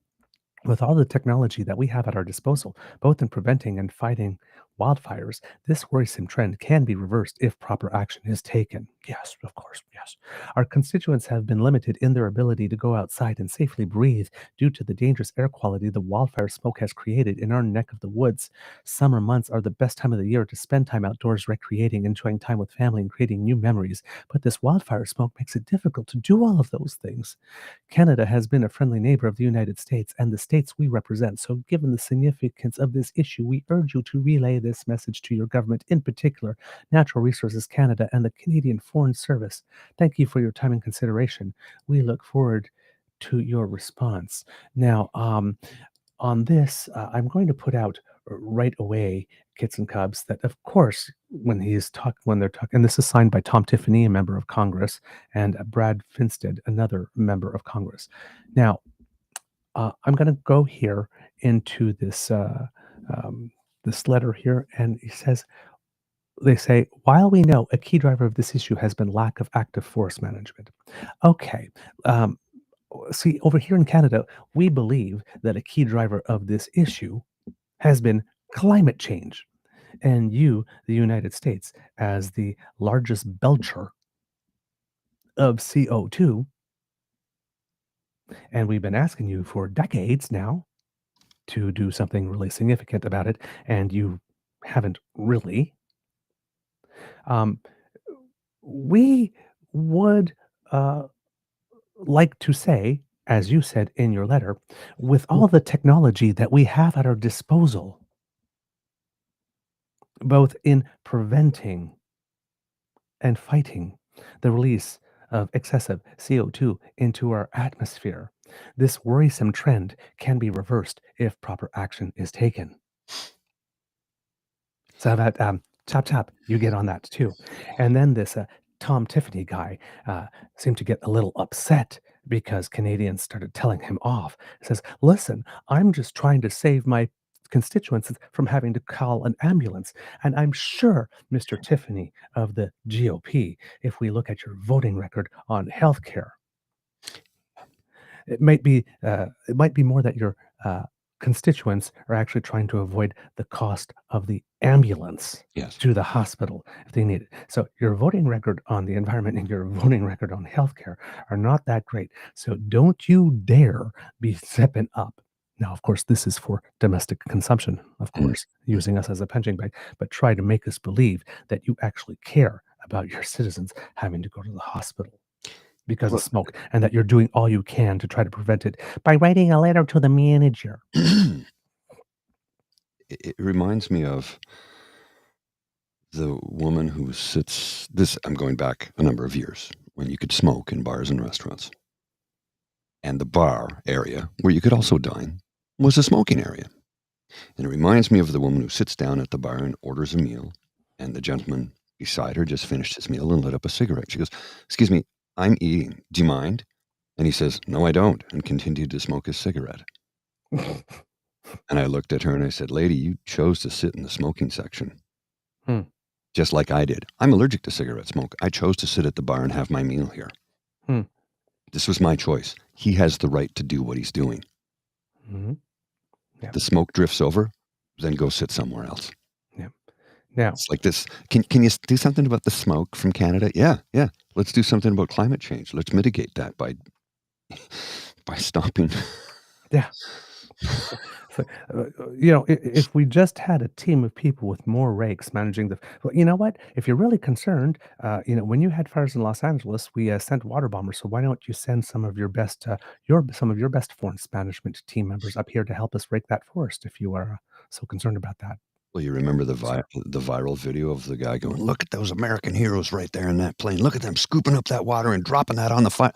With all the technology that we have at our disposal, both in preventing and fighting wildfires, this worrisome trend can be reversed if proper action is taken. Yes, of course, yes. Our constituents have been limited in their ability to go outside and safely breathe due to the dangerous air quality the wildfire smoke has created in our neck of the woods. Summer months are the best time of the year to spend time outdoors recreating, enjoying time with family, and creating new memories. But this wildfire smoke makes it difficult to do all of those things. Canada has been a friendly neighbor of the United States and the states we represent. So, given the significance of this issue, we urge you to relay this message to your government, in particular, Natural Resources Canada and the Canadian Foreign Service. Thank you for your time and consideration. We look forward to your response. Now, on this, I'm going to put out right away, Kits and Cubs, that of course, when they're talking, and this is signed by Tom Tiffany, a member of Congress, and Brad Finstead, another member of Congress. Now, I'm going to go here into this letter here, and they say, while we know a key driver of this issue has been lack of active forest management. Okay. See, over here in Canada, we believe that a key driver of this issue has been climate change. And you, the United States, as the largest belcher of CO2, and we've been asking you for decades now to do something really significant about it, and you haven't really. We would like to say as you said in your letter, with all the technology that we have at our disposal, both in preventing and fighting the release of excessive CO2 into our atmosphere, this worrisome trend can be reversed if proper action is taken. So that chop chop, you get on that too. And then this Tom Tiffany guy seemed to get a little upset because Canadians started telling him off. He says, "Listen, I'm just trying to save my constituents from having to call an ambulance. And I'm sure, Mr. Tiffany of the GOP, if we look at your voting record on healthcare, it might be more that your constituents are actually trying to avoid the cost of the ambulance Yes. to the hospital if they need it. So your voting record on the environment and your voting record on healthcare are not that great. So don't you dare be stepping up." Now, of course, this is for domestic consumption, of Mm. course, using us as a punching bag, but try to make us believe that you actually care about your citizens having to go to the hospital because of Well, smoke, and that you're doing all you can to try to prevent it by writing a letter to the manager. it reminds me of the woman who sits this I'm going back a number of years when you could smoke in bars and restaurants. And the bar area where you could also dine was a smoking area. And it reminds me of the woman who sits down at the bar and orders a meal, and the gentleman beside her just finished his meal and lit up a cigarette. She goes, "Excuse me, I'm eating. Do you mind?" And he says, "No, I don't," and continued to smoke his cigarette. And I looked at her and I said, "Lady, you chose to sit in the smoking section. Hmm. Just like I did. I'm allergic to cigarette smoke. I chose to sit at the bar and have my meal here. Hmm. This was my choice. He has the right to do what he's doing. Mhm. Yeah. The smoke drifts over, then go sit somewhere else." Yeah. Now, It's like this. Can you do something about the smoke from Canada? Yeah, yeah. Let's do something about climate change. Let's mitigate that by stopping. yeah. So, if we just had a team of people with more rakes managing well, you know what? If you're really concerned, when you had fires in Los Angeles, we sent water bombers. So why don't you send some of your best, some of your best forest management team members up here to help us rake that forest if you are so concerned about that? Well, you remember So, the viral video of the guy going, "Look at those American heroes right there in that plane. Look at them scooping up that water and dropping that on the fire."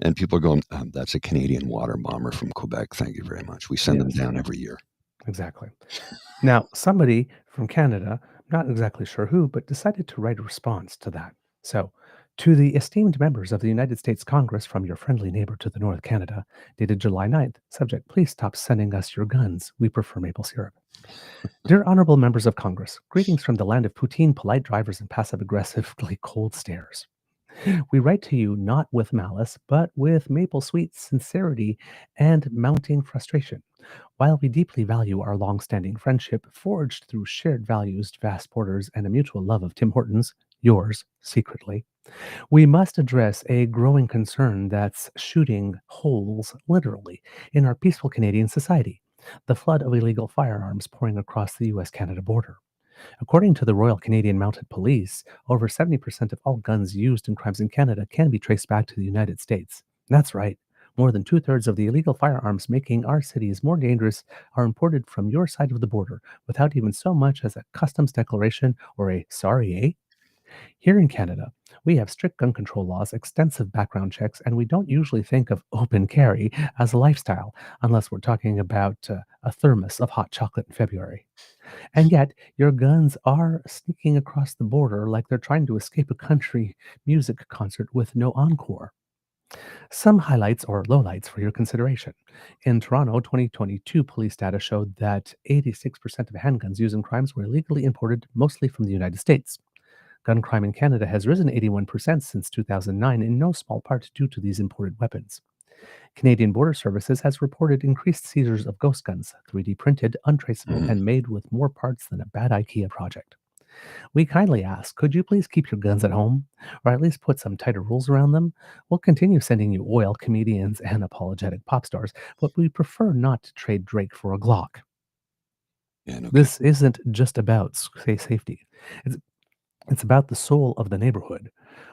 And people are going, "That's a Canadian water bomber from Quebec. Thank you very much. We send them yes, down every year." exactly. Now, somebody from Canada, I'm not exactly sure who, but decided to write a response to that. So, to the esteemed members of the United States Congress from your friendly neighbor to the north, Canada, dated July 9th, subject, please stop sending us your guns. We prefer maple syrup. Dear honorable members of Congress, greetings from the land of poutine, polite drivers, and passive aggressively cold stares. We write to you not with malice, but with maple sweet sincerity and mounting frustration. While we deeply value our long-standing friendship, forged through shared values, vast borders, and a mutual love of Tim Hortons, yours secretly, we must address a growing concern that's shooting holes, literally, in our peaceful Canadian society: the flood of illegal firearms pouring across the US Canada border. According to the Royal Canadian Mounted Police, over 70% of all guns used in crimes in Canada can be traced back to the United States. That's right. More than two-thirds of the illegal firearms making our cities more dangerous are imported from your side of the border without even so much as a customs declaration or a sorry, eh? Here in Canada, we have strict gun control laws, extensive background checks, and we don't usually think of open carry as a lifestyle unless we're talking about a thermos of hot chocolate in February. And yet, your guns are sneaking across the border like they're trying to escape a country music concert with no encore. Some highlights or lowlights for your consideration. In Toronto, 2022 police data showed that 86% of handguns used in crimes were illegally imported, mostly from the United States. Gun crime in Canada has risen 81% since 2009, in no small part due to these imported weapons. Canadian Border Services has reported increased seizures of ghost guns, 3D printed, untraceable, Mhm. and made with more parts than a bad IKEA project. We kindly ask, could you please keep your guns at home, or at least put some tighter rules around them? We'll continue sending you oil, comedians, and apologetic pop stars, but we prefer not to trade Drake for a Glock. Yeah, no kidding. This isn't just about safety. It's, it's about the soul of the neighborhood.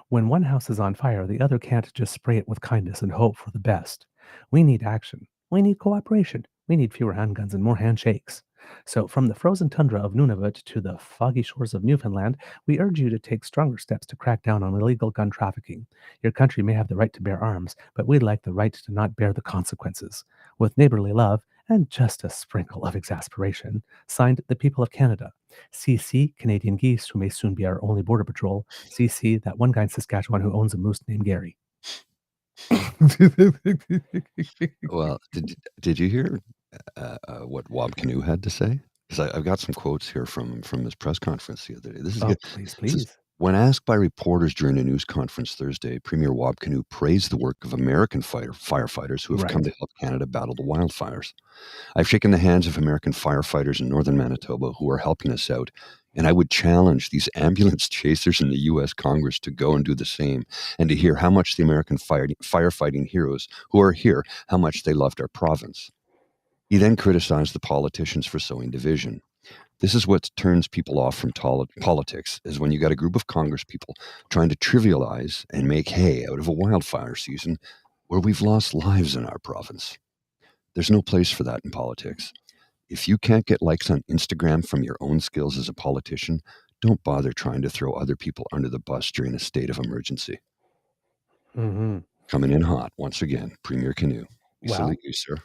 When one house is on fire, the other can't just spray it with kindness and hope for the best. We need action. We need cooperation. We need fewer handguns and more handshakes. So, from the frozen tundra of Nunavut to the foggy shores of Newfoundland, we urge you to take stronger steps to crack down on illegal gun trafficking. Your country may have the right to bear arms, but we'd like the right to not bear the consequences. With neighborly love and just a sprinkle of exasperation, signed the people of Canada. CC Canadian geese, who may soon be our only border patrol. CC that one guy in Saskatchewan who owns a moose named Gary. Well, did you hear what Wab Canoe had to say? Because I've got some quotes here from his press conference the other day. This is Oh, good. please, This is, please. when asked by reporters during a news conference Thursday, Premier Wab Canoe praised the work of American firefighters who have come Right. to help Canada battle the wildfires. I've shaken the hands of American firefighters in northern Manitoba who are helping us out, and I would challenge these ambulance chasers in the U.S. Congress to go and do the same, and to hear how much the American firefighting heroes who are here, how much they loved our province. He then criticized the politicians for sowing division. This is what turns people off from politics, is when you got a group of Congress people trying to trivialize and make hay out of a wildfire season where we've lost lives in our province. There's no place for that in politics. If you can't get likes on Instagram from your own skills as a politician, don't bother trying to throw other people under the bus during a state of emergency. Hmm. Coming in hot, once again, Premier Canoe. We Well, salute you, sir.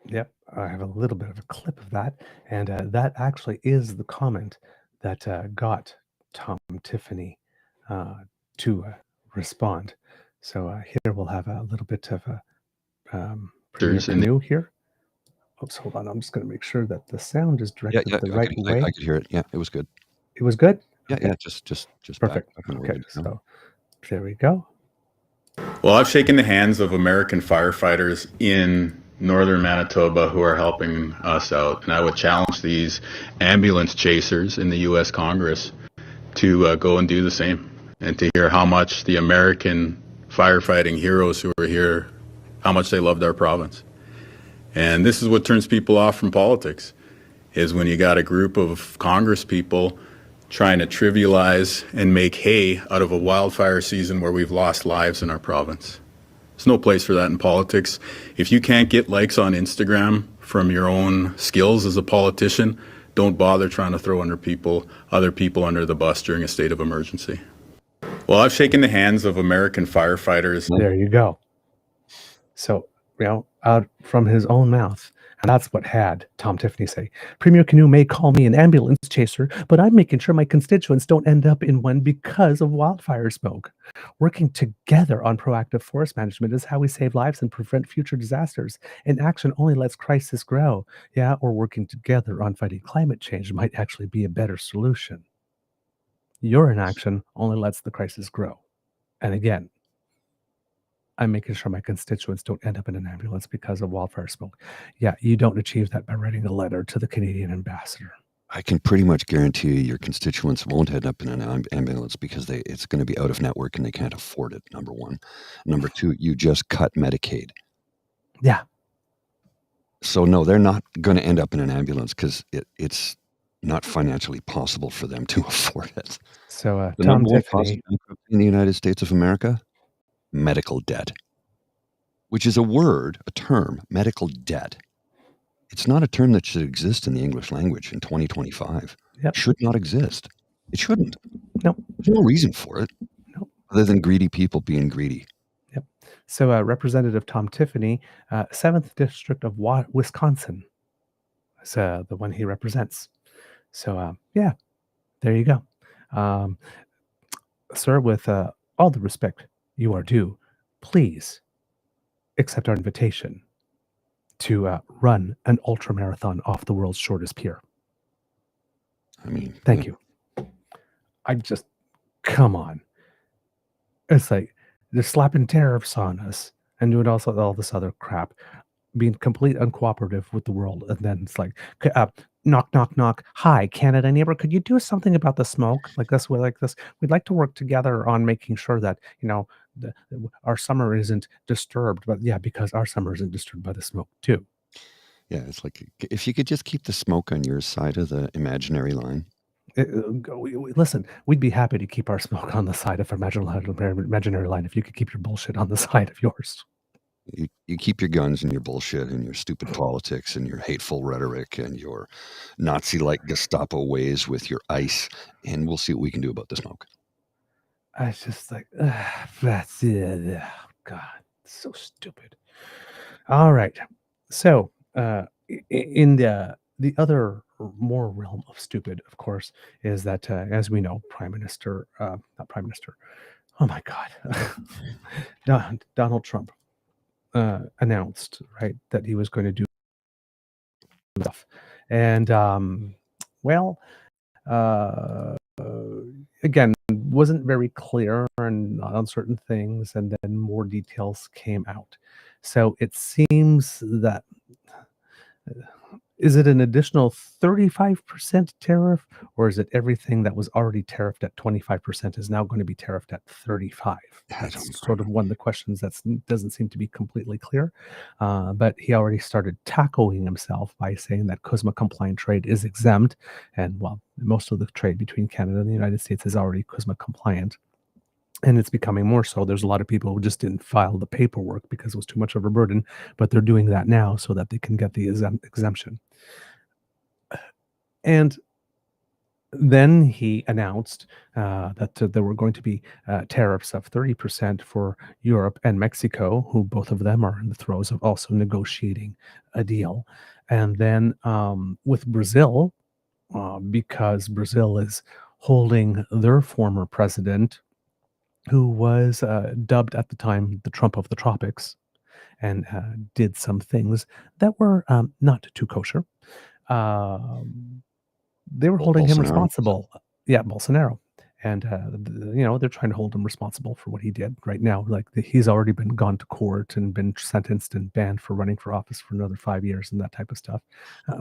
Yep, I have a little bit of a clip of that, and that actually is the comment that got Tom Tiffany to respond. So here we'll have a little bit of a Premier Canoe here. Oops, hold on. I'm just going to make sure that the sound is directed the right way. I could hear it. Yeah, it was good. It was good? Yeah, Okay. yeah, just Perfect. back and we're Okay, good to go. so there we go. Well, I've shaken the hands of American firefighters in northern Manitoba who are helping us out, and I would challenge these ambulance chasers in the U.S. Congress to go and do the same, and to hear how much the American firefighting heroes who are here, how much they loved our province. And this is what turns people off from politics, is when you got a group of Congress people trying to trivialize and make hay out of a wildfire season where we've lost lives in our province. There's no place for that in politics. If you can't get likes on Instagram from your own skills as a politician, don't bother trying to throw other people under the bus during a state of emergency. Well, I've shaken the hands of American firefighters. There you go. So, out from his own mouth. And that's what had Tom Tiffany say. Premier Canoe may call me an ambulance chaser, but I'm making sure my constituents don't end up in one because of wildfire smoke. Working together on proactive forest management is how we save lives and prevent future disasters. Inaction only lets crisis grow. Yeah, or working together on fighting climate change might actually be a better solution. Your inaction only lets the crisis grow. And again, I'm making sure my constituents don't end up in an ambulance because of wildfire smoke. Yeah, you don't achieve that by writing a letter to the Canadian ambassador. I can pretty much guarantee you your constituents won't end up in an ambulance because it's going to be out of network and they can't afford it, number one. Number two, you just cut Medicaid. Yeah. So no, they're not going to end up in an ambulance because it's not financially possible for them to afford it. So the Tom number one cause Tiffany, of bankruptcy in the United States of America, medical debt, which is a term, medical debt. It's not a term that should exist in the English language in 2025. Yep. It should not exist. It shouldn't. Nope. There's no reason for it. Nope. Other than greedy people being greedy. Yep. So Representative Tom Tiffany, 7th District of Wisconsin, is the one he represents. So yeah, there you go. Sir, with all the respect you are due, please accept our invitation to run an ultra marathon off the world's shortest pier. I mean, Thank you. Come on. It's like they're slapping tariffs on us and doing also all this other crap, being complete uncooperative with the world. And then it's like, knock, knock, knock. Hi, Canada neighbor. Could you do something about the smoke? Like this. We'd like to work together on making sure that, our summer isn't disturbed. But yeah, because our summer isn't disturbed by the smoke too. Yeah, it's like if you could just keep the smoke on your side of the imaginary line. Listen, we'd be happy to keep our smoke on the side of our imaginary line if you could keep your bullshit on the side of yours. You keep your guns and your bullshit and your stupid politics and your hateful rhetoric and your Nazi-like Gestapo ways with your ICE, and we'll see what we can do about the smoke. I was just like, that's it. Oh, God, so stupid. All right. So, in the other more realm of stupid, of course, is that as we know, not Prime Minister. Oh my God, Donald Trump announced that he was going to do stuff, and well, uh, again, wasn't very clear on certain things, and then more details came out. So it seems that is it an additional 35% tariff, or is it everything that was already tariffed at 25% is now going to be tariffed at 35? That's sort of one of the questions that doesn't seem to be completely clear. But he already started tackling himself by saying that CUSMA compliant trade is exempt, and well, most of the trade between Canada and the United States is already CUSMA compliant. And it's becoming more so. There's a lot of people who just didn't file the paperwork because it was too much of a burden, but they're doing that now so that they can get the exemption. And then he announced that there were going to be tariffs of 30% for Europe and Mexico, who both of them are in the throes of also negotiating a deal. And then with Brazil, because Brazil is holding their former president, who was dubbed at the time the Trump of the tropics, and did some things that were not too kosher. They were holding him responsible. Yeah, Bolsonaro. And, they're trying to hold him responsible for what he did right now. Like, he's already been gone to court and been sentenced and banned for running for office for another 5 years and that type of stuff.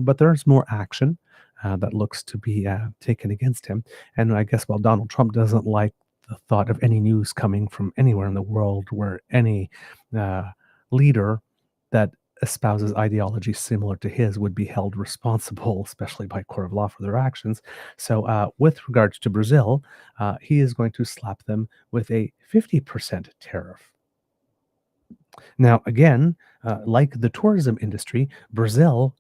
But there's more action that looks to be taken against him. And I guess while Donald Trump doesn't like the thought of any news coming from anywhere in the world where any leader that espouses ideology similar to his would be held responsible, especially by court of law, for their actions. So with regards to Brazil, he is going to slap them with a 50% tariff. Now, again, like the tourism industry, Brazil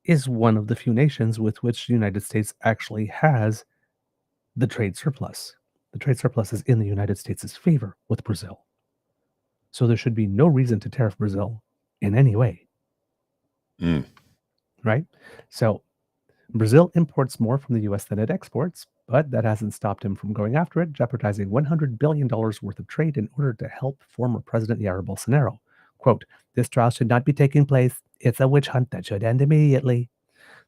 is one of the few nations with which the United States actually has the trade surplus. The trade surplus is in the United States' favor with Brazil. So there should be no reason to tariff Brazil in any way. Right? So Brazil imports more from the US than it exports, but that hasn't stopped him from going after it, jeopardizing $100 billion worth of trade in order to help former President Jair Bolsonaro. Quote, "This trial should not be taking place. It's a witch hunt that should end immediately."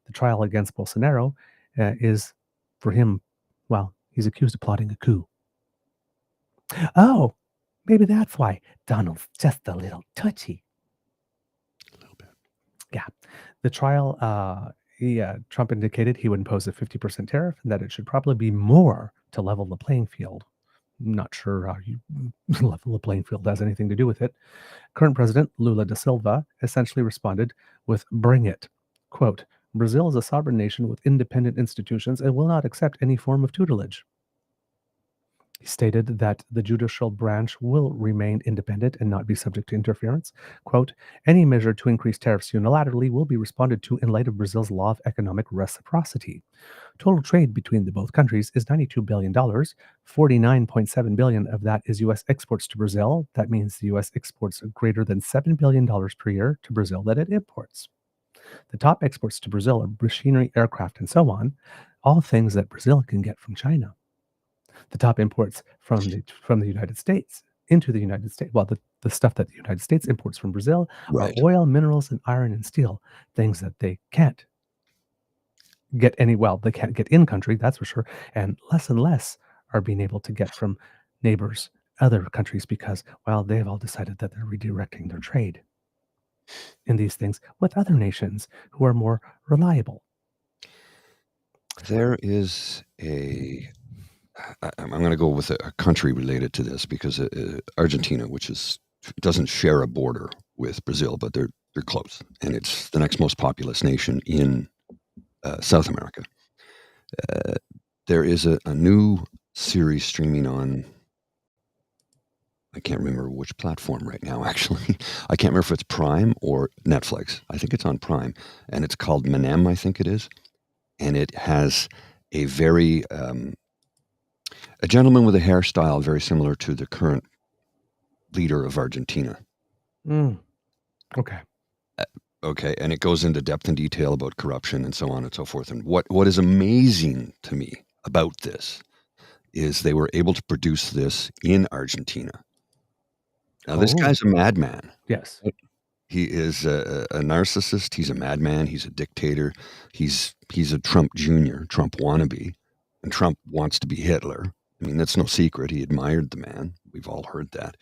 The trial against Bolsonaro is, for him, well, he's accused of plotting a coup. Oh, maybe that's why Donald's just a little touchy. A little bit. Yeah. The trial, Trump indicated he would impose a 50% tariff and that it should probably be more to level the playing field. Not sure how you level the playing field has anything to do with it. Current President Lula da Silva essentially responded with "Bring it." Quote, "Brazil is a sovereign nation with independent institutions and will not accept any form of tutelage." He stated that the judicial branch will remain independent and not be subject to interference. Quote, "Any measure to increase tariffs unilaterally will be responded to in light of Brazil's law of economic reciprocity. Total trade between the both countries is $92 billion. $49.7 billion of that is U.S. exports to Brazil. That means the U.S. exports greater than $7 billion per year to Brazil that it imports. The top exports to Brazil are machinery, aircraft, and so on, all things that Brazil can get from China. The top imports from the United States into the United States, well, the stuff that the United States imports from Brazil are oil, minerals, and iron and steel, things that they can't get they can't get in country, that's for sure, and less are being able to get from neighbors, other countries, because, well, they've all decided that they're redirecting their trade in these things with other nations who are more reliable. There is I'm going to go with a country related to this because Argentina, which doesn't share a border with Brazil, but they're close, and it's the next most populous nation in South America. There is a new series streaming on I can't remember which platform right now, actually. I can't remember if it's Prime or Netflix. I think it's on Prime, and it's called Menem, I think it is. And it has a very, a gentleman with a hairstyle very similar to the current leader of Argentina. Okay. Okay, and it goes into depth and detail about corruption and so on and so forth. And what is amazing to me about this is they were able to produce this in Argentina. Now, this guy's a madman. Yes. He is a narcissist. He's a madman. He's a dictator. He's a Trump Jr., Trump wannabe, and Trump wants to be Hitler. I mean, that's no secret. He admired the man. We've all heard that.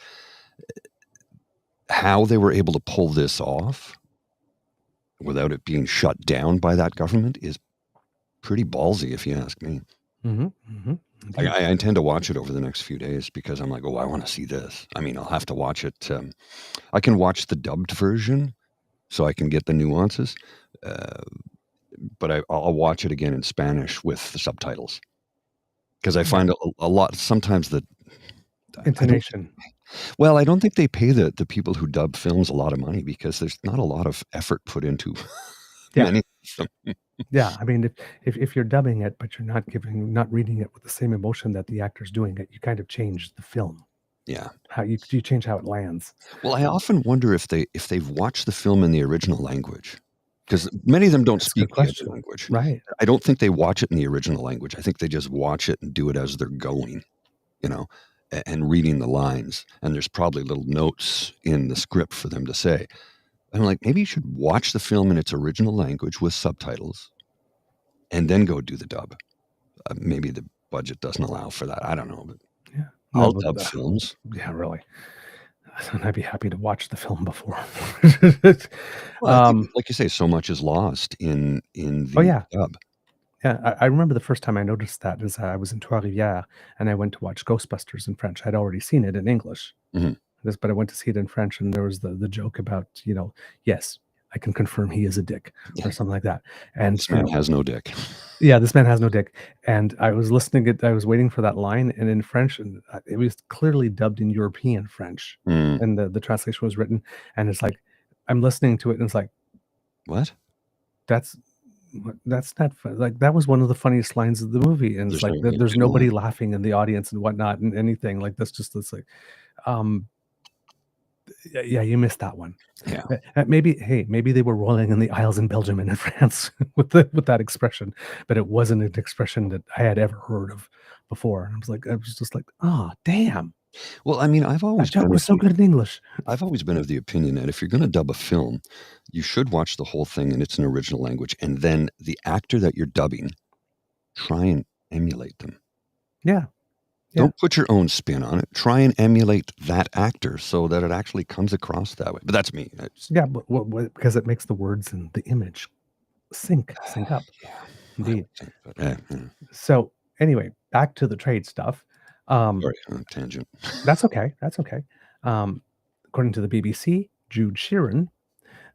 How they were able to pull this off without it being shut down by that government is pretty ballsy, if you ask me. I intend to watch it over the next few days because I'm like, oh, I want to see this. I mean, I'll have to watch it. I can watch the dubbed version so I can get the nuances, but I'll watch it again in Spanish with the subtitles because I find a lot sometimes the intonation. I don't think they pay the people who dub films a lot of money because there's not a lot of effort put into many of them. Yeah, I mean, if you're dubbing it, but you're not reading it with the same emotion that the actor's doing it, you kind of change the film. Yeah, how you change how it lands. Well, I often wonder if they've watched the film in the original language, because many of them don't speak the other language. Right. I don't think they watch it in the original language. I think they just watch it and do it as they're going, and reading the lines. And there's probably little notes in the script for them to say. I'm like, maybe you should watch the film in its original language with subtitles and then go do the dub. Maybe the budget doesn't allow for that. I don't know. But yeah. I'll dub films. Yeah, really. And I'd be happy to watch the film before. Like you say, so much is lost in the dub. Yeah, I remember the first time I noticed that is I was in Trois-Rivières and I went to watch Ghostbusters in French. I'd already seen it in English. But I went to see it in French, and there was the joke about, yes, I can confirm he is a dick, or something like that. And this man has no dick. Yeah, this man has no dick. And I was I was waiting for that line, and in French, and it was clearly dubbed in European French, and the translation was written, and it's like, I'm listening to it, and it's like, what? That's not like that was one of the funniest lines of the movie, and it's like there's nobody laughing in the audience and whatnot and anything like that's just it's like, yeah, you missed that one. Yeah, maybe they were rolling in the aisles in Belgium and in France with that expression, but it wasn't an expression that I had ever heard of before. And I was just like, oh damn. Well, I mean, I've always that joke was so good in English. I've always been of the opinion that if you're going to dub a film, you should watch the whole thing in its original language, and then the actor that you're dubbing, try and emulate them. Yeah. Don't put your own spin on it. Try and emulate that actor so that it actually comes across that way. But that's me. Because it makes the words and the image sync up. Yeah, indeed. So anyway, back to the trade stuff. Sorry, tangent. That's okay. According to the BBC, Jude Sheeran,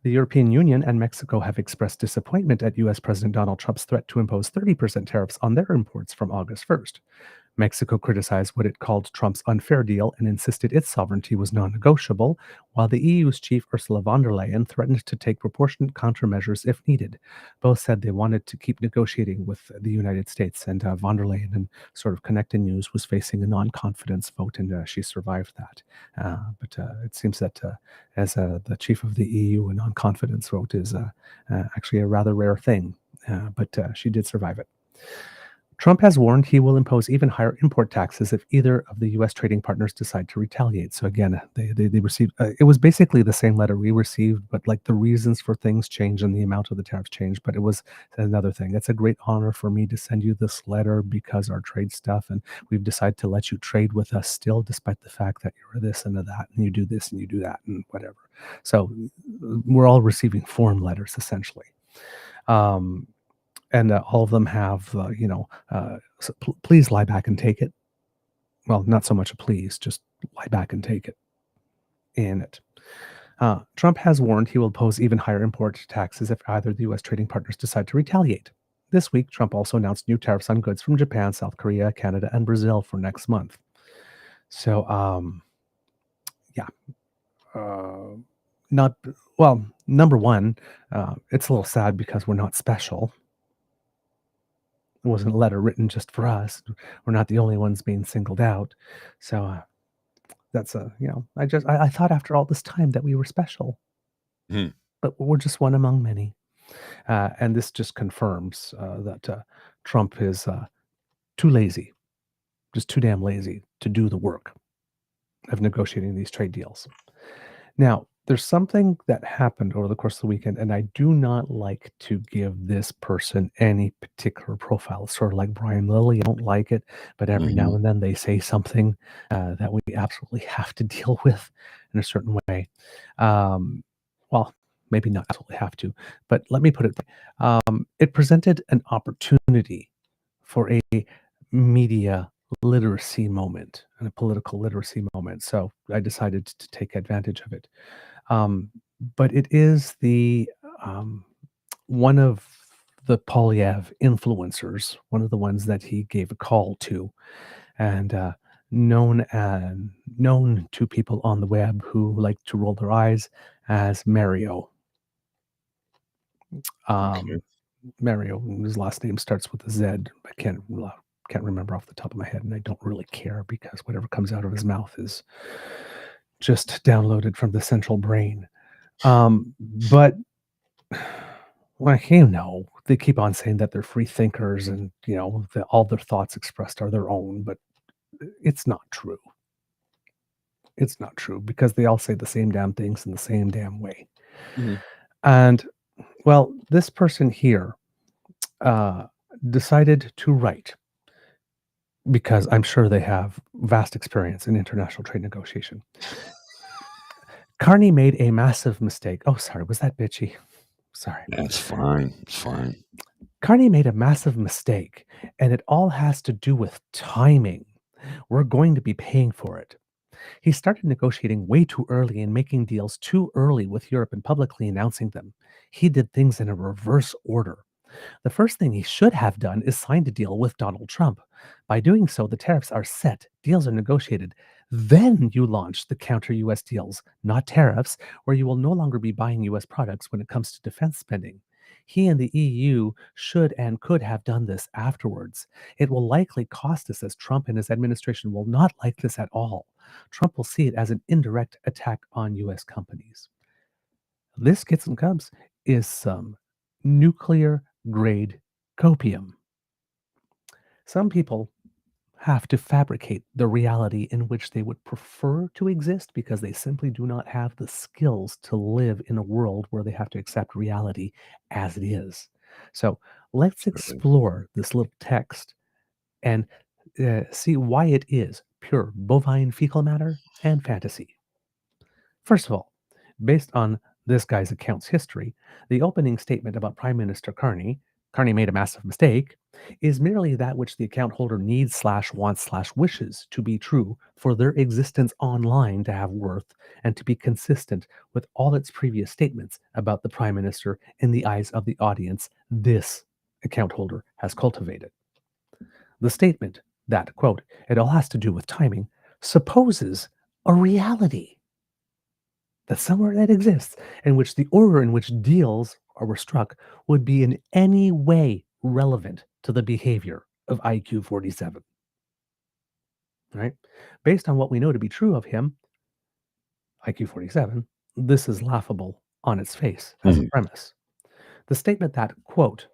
the European Union and Mexico have expressed disappointment at U.S. President Donald Trump's threat to impose 30% tariffs on their imports from August 1st. Mexico criticized what it called Trump's unfair deal and insisted its sovereignty was non-negotiable, while the EU's chief Ursula von der Leyen threatened to take proportionate countermeasures if needed. Both said they wanted to keep negotiating with the United States, and von der Leyen, in sort of connected news, was facing a non-confidence vote, and she survived that. But it seems that as the chief of the EU, a non-confidence vote is actually a rather rare thing, but she did survive it. Trump has warned he will impose even higher import taxes if either of the U.S. trading partners decide to retaliate. So again, they received, it was basically the same letter we received, but like the reasons for things changed and the amount of the tariffs changed. But it was another thing. It's a great honor for me to send you this letter because our trade stuff, and we've decided to let you trade with us still, despite the fact that you're this and that, and you do this and you do that and whatever. So we're all receiving form letters essentially. And all of them have, so please lie back and take it. Well, not so much a please, just lie back and take it in it. Trump has warned he will impose even higher import taxes if either the U.S. trading partners decide to retaliate. This week, Trump also announced new tariffs on goods from Japan, South Korea, Canada, and Brazil for next month. So Not well. Number one, it's a little sad because we're not special. It wasn't a letter written just for us. We're not the only ones being singled out. So that's I thought after all this time that we were special, Hmm. but we're just one among many. And this just confirms that Trump is too lazy, just too damn lazy to do the work of negotiating these trade deals. Now, there's something that happened over the course of the weekend, and I do not like to give this person any particular profile. It's sort of like Brian Lilly. I don't like it, but every now and then they say something that we absolutely have to deal with in a certain way. Well, maybe not absolutely have to, but let me put it. It presented an opportunity for a media literacy moment and a political literacy moment. So I decided to take advantage of it. But it is the one of the Polyev influencers, one of the ones that he gave a call to, and known to people on the web who like to roll their eyes as Mario. Okay. Mario, his last name starts with a Z. I can't remember off the top of my head, and I don't really care because whatever comes out of his mouth is just downloaded from the central brain. But like, they keep on saying that they're free thinkers and that all their thoughts expressed are their own, but it's not true. It's not true because they all say the same damn things in the same damn way. Mhm. And well, this person here decided to write, because I'm sure they have vast experience in international trade negotiation. Carney made a massive mistake. Oh, sorry, was that bitchy? Sorry. That's fine. It's fine. Carney made a massive mistake, and it all has to do with timing. We're going to be paying for it. He started negotiating way too early and making deals too early with Europe and publicly announcing them. He did things in a reverse order. The first thing he should have done is signed a deal with Donald Trump. By doing so, the tariffs are set, deals are negotiated. Then you launch the counter US deals, not tariffs, where you will no longer be buying US products when it comes to defense spending. He and the EU should and could have done this afterwards. It will likely cost us, as Trump and his administration will not like this at all. Trump will see it as an indirect attack on US companies. This, kits and cubs, is some nuclear grade copium. Some people have to fabricate the reality in which they would prefer to exist because they simply do not have the skills to live in a world where they have to accept reality as it is. So let's explore this little text and see why it is pure bovine fecal matter and fantasy. First of all, based on this guy's account's history, the opening statement about Prime Minister Carney made a massive mistake, is merely that which the account holder needs / wants / wishes to be true for their existence online to have worth and to be consistent with all its previous statements about the Prime Minister in the eyes of the audience this account holder has cultivated. The statement that, quote, it all has to do with timing, supposes a reality that somewhere that exists in which the order in which deals were struck would be in any way relevant to the behavior of IQ 47. Right? Based on what we know to be true of him, IQ 47, this is laughable on its face as a premise. The statement that, quote,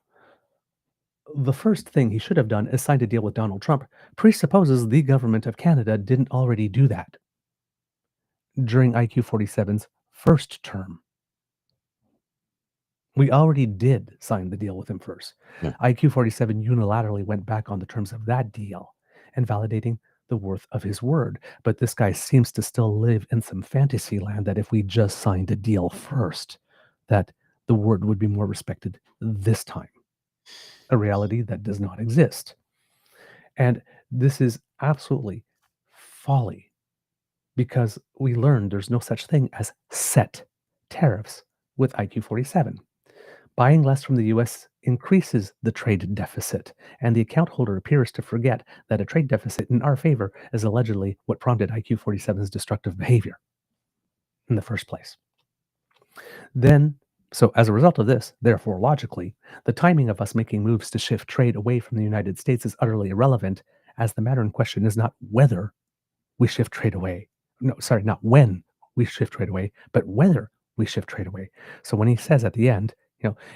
the first thing he should have done is signed a deal with Donald Trump presupposes the government of Canada didn't already do that during IQ 47's first term. We already did sign the deal with him first. Yeah. IQ 47 unilaterally went back on the terms of that deal and validating the worth of his word. But this guy seems to still live in some fantasy land that if we just signed a deal first, that the word would be more respected this time. A reality that does not exist. And this is absolutely folly, because we learned there's no such thing as set tariffs with IQ 47. Buying less from the US increases the trade deficit, and the account holder appears to forget that a trade deficit in our favor is allegedly what prompted IQ 47's destructive behavior. in the first place. Then, so as a result of this, therefore logically, the timing of us making moves to shift trade away from the United States is utterly irrelevant, as the matter in question is not whether we shift trade away. No, sorry, not when we shift trade away, but whether we shift trade away. So when he says at the end,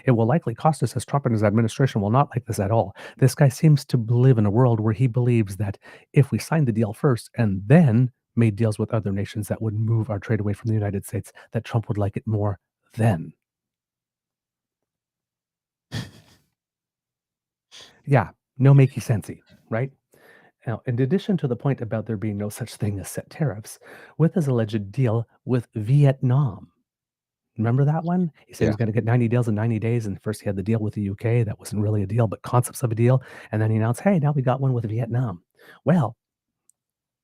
it will likely cost us, as Trump and his administration will not like this at all. This guy seems to live in a world where he believes that if we signed the deal first and then made deals with other nations that would move our trade away from the United States, that Trump would like it more then. Yeah, no makey sensey, right? Now, in addition to the point about there being no such thing as set tariffs, with his alleged deal with Vietnam. Remember that one? He said he Yeah. was going to get 90 deals in 90 days. And first he had the deal with the UK. That wasn't really a deal, but concepts of a deal. And then he announced, hey, now we got one with Vietnam. Well,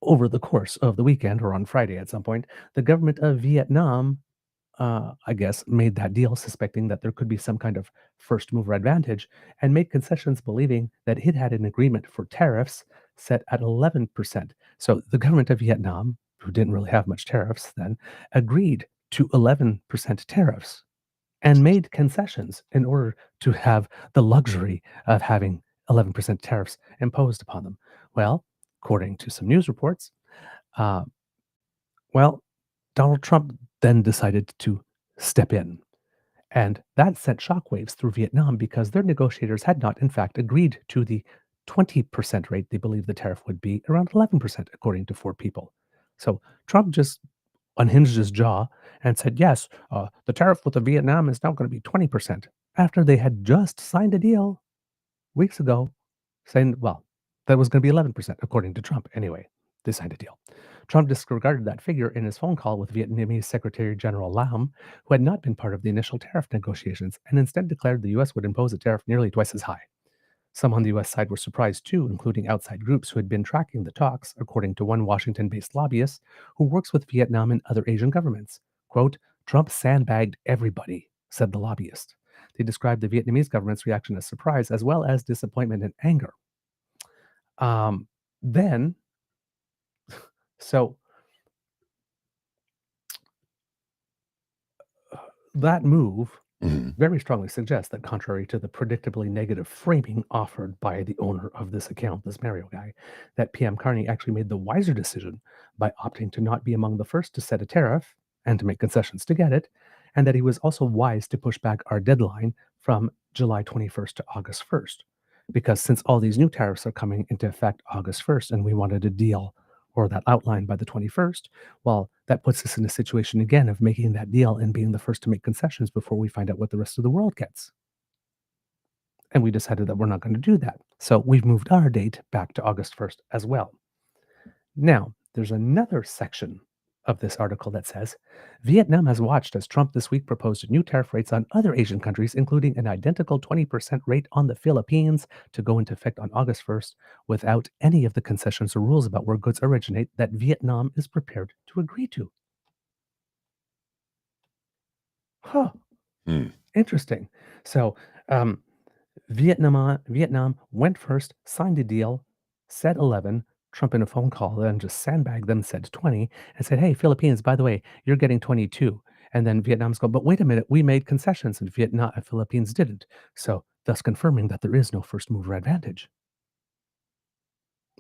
over the course of the weekend or on Friday at some point, the government of Vietnam, I guess, made that deal suspecting that there could be some kind of first mover advantage and made concessions believing that it had an agreement for tariffs set at 11%. So the government of Vietnam, who didn't really have much tariffs then, agreed to 11% tariffs and made concessions in order to have the luxury of having 11% tariffs imposed upon them. Well, according to some news reports, uh, well, Donald Trump then decided to step in. And that sent shockwaves through Vietnam because their negotiators had not, in fact, agreed to the 20% rate they believed the tariff would be, around 11%, according to 4 people. So Trump just unhinged his jaw and said, yes, the tariff with the Vietnam is now going to be 20%, after they had just signed a deal weeks ago saying, well, that was going to be 11%, according to Trump. Anyway, they signed a deal. Trump disregarded that figure in his phone call with Vietnamese Secretary General Lam, who had not been part of the initial tariff negotiations, and instead declared the U.S. would impose a tariff nearly twice as high. Some on the U.S. side were surprised too, including outside groups who had been tracking the talks, according to one Washington-based lobbyist who works with Vietnam and other Asian governments. Quote, Trump sandbagged everybody, said the lobbyist. They described the Vietnamese government's reaction as surprise, as well as disappointment and anger. Then, so that move Mhm. very strongly suggests that, contrary to the predictably negative framing offered by the owner of this account, this Mario guy, that PM Carney actually made the wiser decision by opting to not be among the first to set a tariff and to make concessions to get it, and that he was also wise to push back our deadline from July 21st to August 1st. Because since all these new tariffs are coming into effect August 1st and we wanted a deal or that outline by the 21st, well, that puts us in a situation again of making that deal and being the first to make concessions before we find out what the rest of the world gets. And we decided that we're not going to do that. So we've moved our date back to August 1st as well. Now, there's another section of this article that says Vietnam has watched as Trump this week proposed new tariff rates on other Asian countries, including an identical 20% rate on the Philippines to go into effect on August 1st without any of the concessions or rules about where goods originate that Vietnam is prepared to agree to. Huh. Hmm. Interesting. So Vietnam went first, signed a deal, said 11. Trump in a phone call then just sandbagged them, said 20, and said, hey, Philippines, by the way, you're getting 22. And then Vietnam's go, but wait a minute, we made concessions and Philippines didn't. So thus confirming that there is no first mover advantage.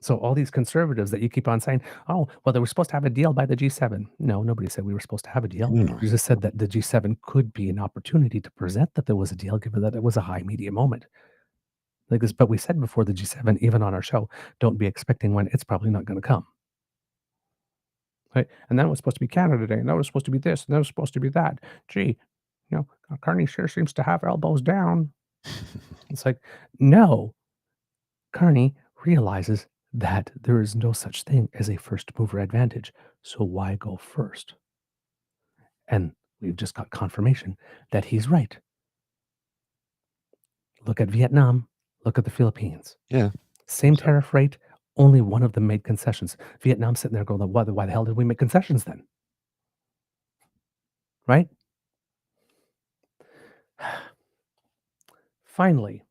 So all these conservatives that you keep on saying, oh, well, they were supposed to have a deal by the G7. No, nobody said we were supposed to have a deal. No. You just said that the G7 could be an opportunity to present that there was a deal, given that it was a high media moment. Like this, but we said before the G7, even on our show, don't be expecting one. It's probably not going to come. Right? And then it was supposed to be Canada Day, and that was supposed to be this, and that was supposed to be that. Gee, Carney sure seems to have elbows down. It's like, no, Carney realizes that there is no such thing as a first mover advantage. So why go first? And we've just got confirmation that he's right. Look at Vietnam. Look at the Philippines. Yeah. Same tariff rate. Only one of them made concessions. Vietnam sitting there going, why the hell did we make concessions then? Right? Finally,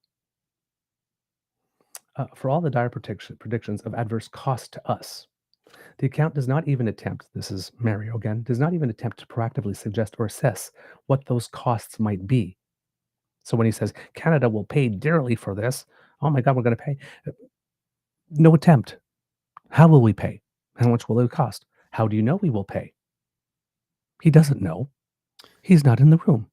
for all the dire predictions of adverse cost to us, The account does not even attempt, this is Mario again, does not even attempt to proactively suggest or assess what those costs might be. So when he says, Canada will pay dearly for this, oh my God, we're going to pay. No attempt. How will we pay? How much will it cost? How do you know we will pay? He doesn't know. He's not in the room.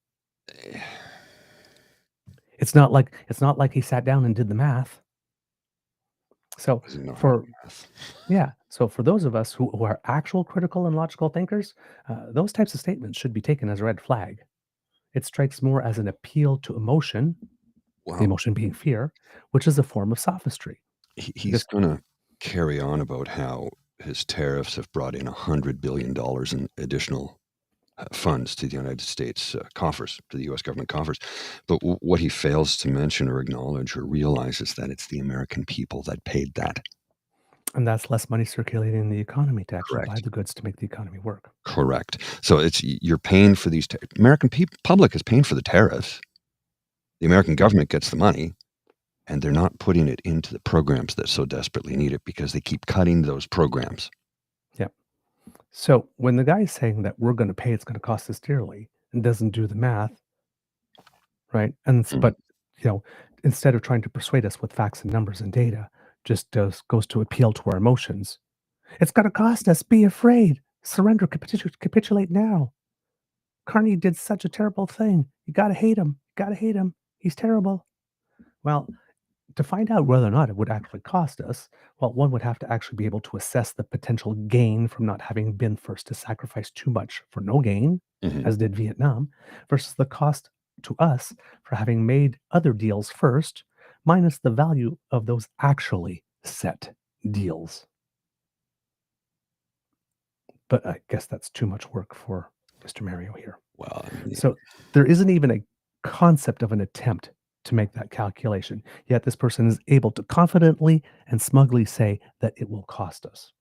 It's not like he sat down and did the math. So so for those of us who are actual critical and logical thinkers, those types of statements should be taken as a red flag. It strikes more as an appeal to emotion, the emotion being fear, which is a form of sophistry. He's going to carry on about how his tariffs have brought in $100 billion in additional funds to the United States coffers, to the U.S. government coffers. But what he fails to mention or acknowledge or realize is that it's the American people that paid that. And that's less money circulating in the economy to actually buy the goods to make the economy work. Correct. So you're paying for these. American public is paying for the tariffs. The American government gets the money, and they're not putting it into the programs that so desperately need it because they keep cutting those programs. Yep. So when the guy's saying that we're going to pay, it's going to cost us dearly, and doesn't do the math, right? And but instead of trying to persuade us with facts and numbers and data, just goes to appeal to our emotions. It's going to cost us. Be afraid. Surrender. Capitulate now. Carney did such a terrible thing. You got to hate him. You got to hate him. He's terrible. Well, to find out whether or not it would actually cost us, well, one would have to actually be able to assess the potential gain from not having been first to sacrifice too much for no gain, as did Vietnam, versus the cost to us for having made other deals first, minus the value of those actually set deals. But I guess that's too much work for Mr. Mario here. Well, so there isn't even a concept of an attempt to make that calculation, yet this person is able to confidently and smugly say that it will cost us.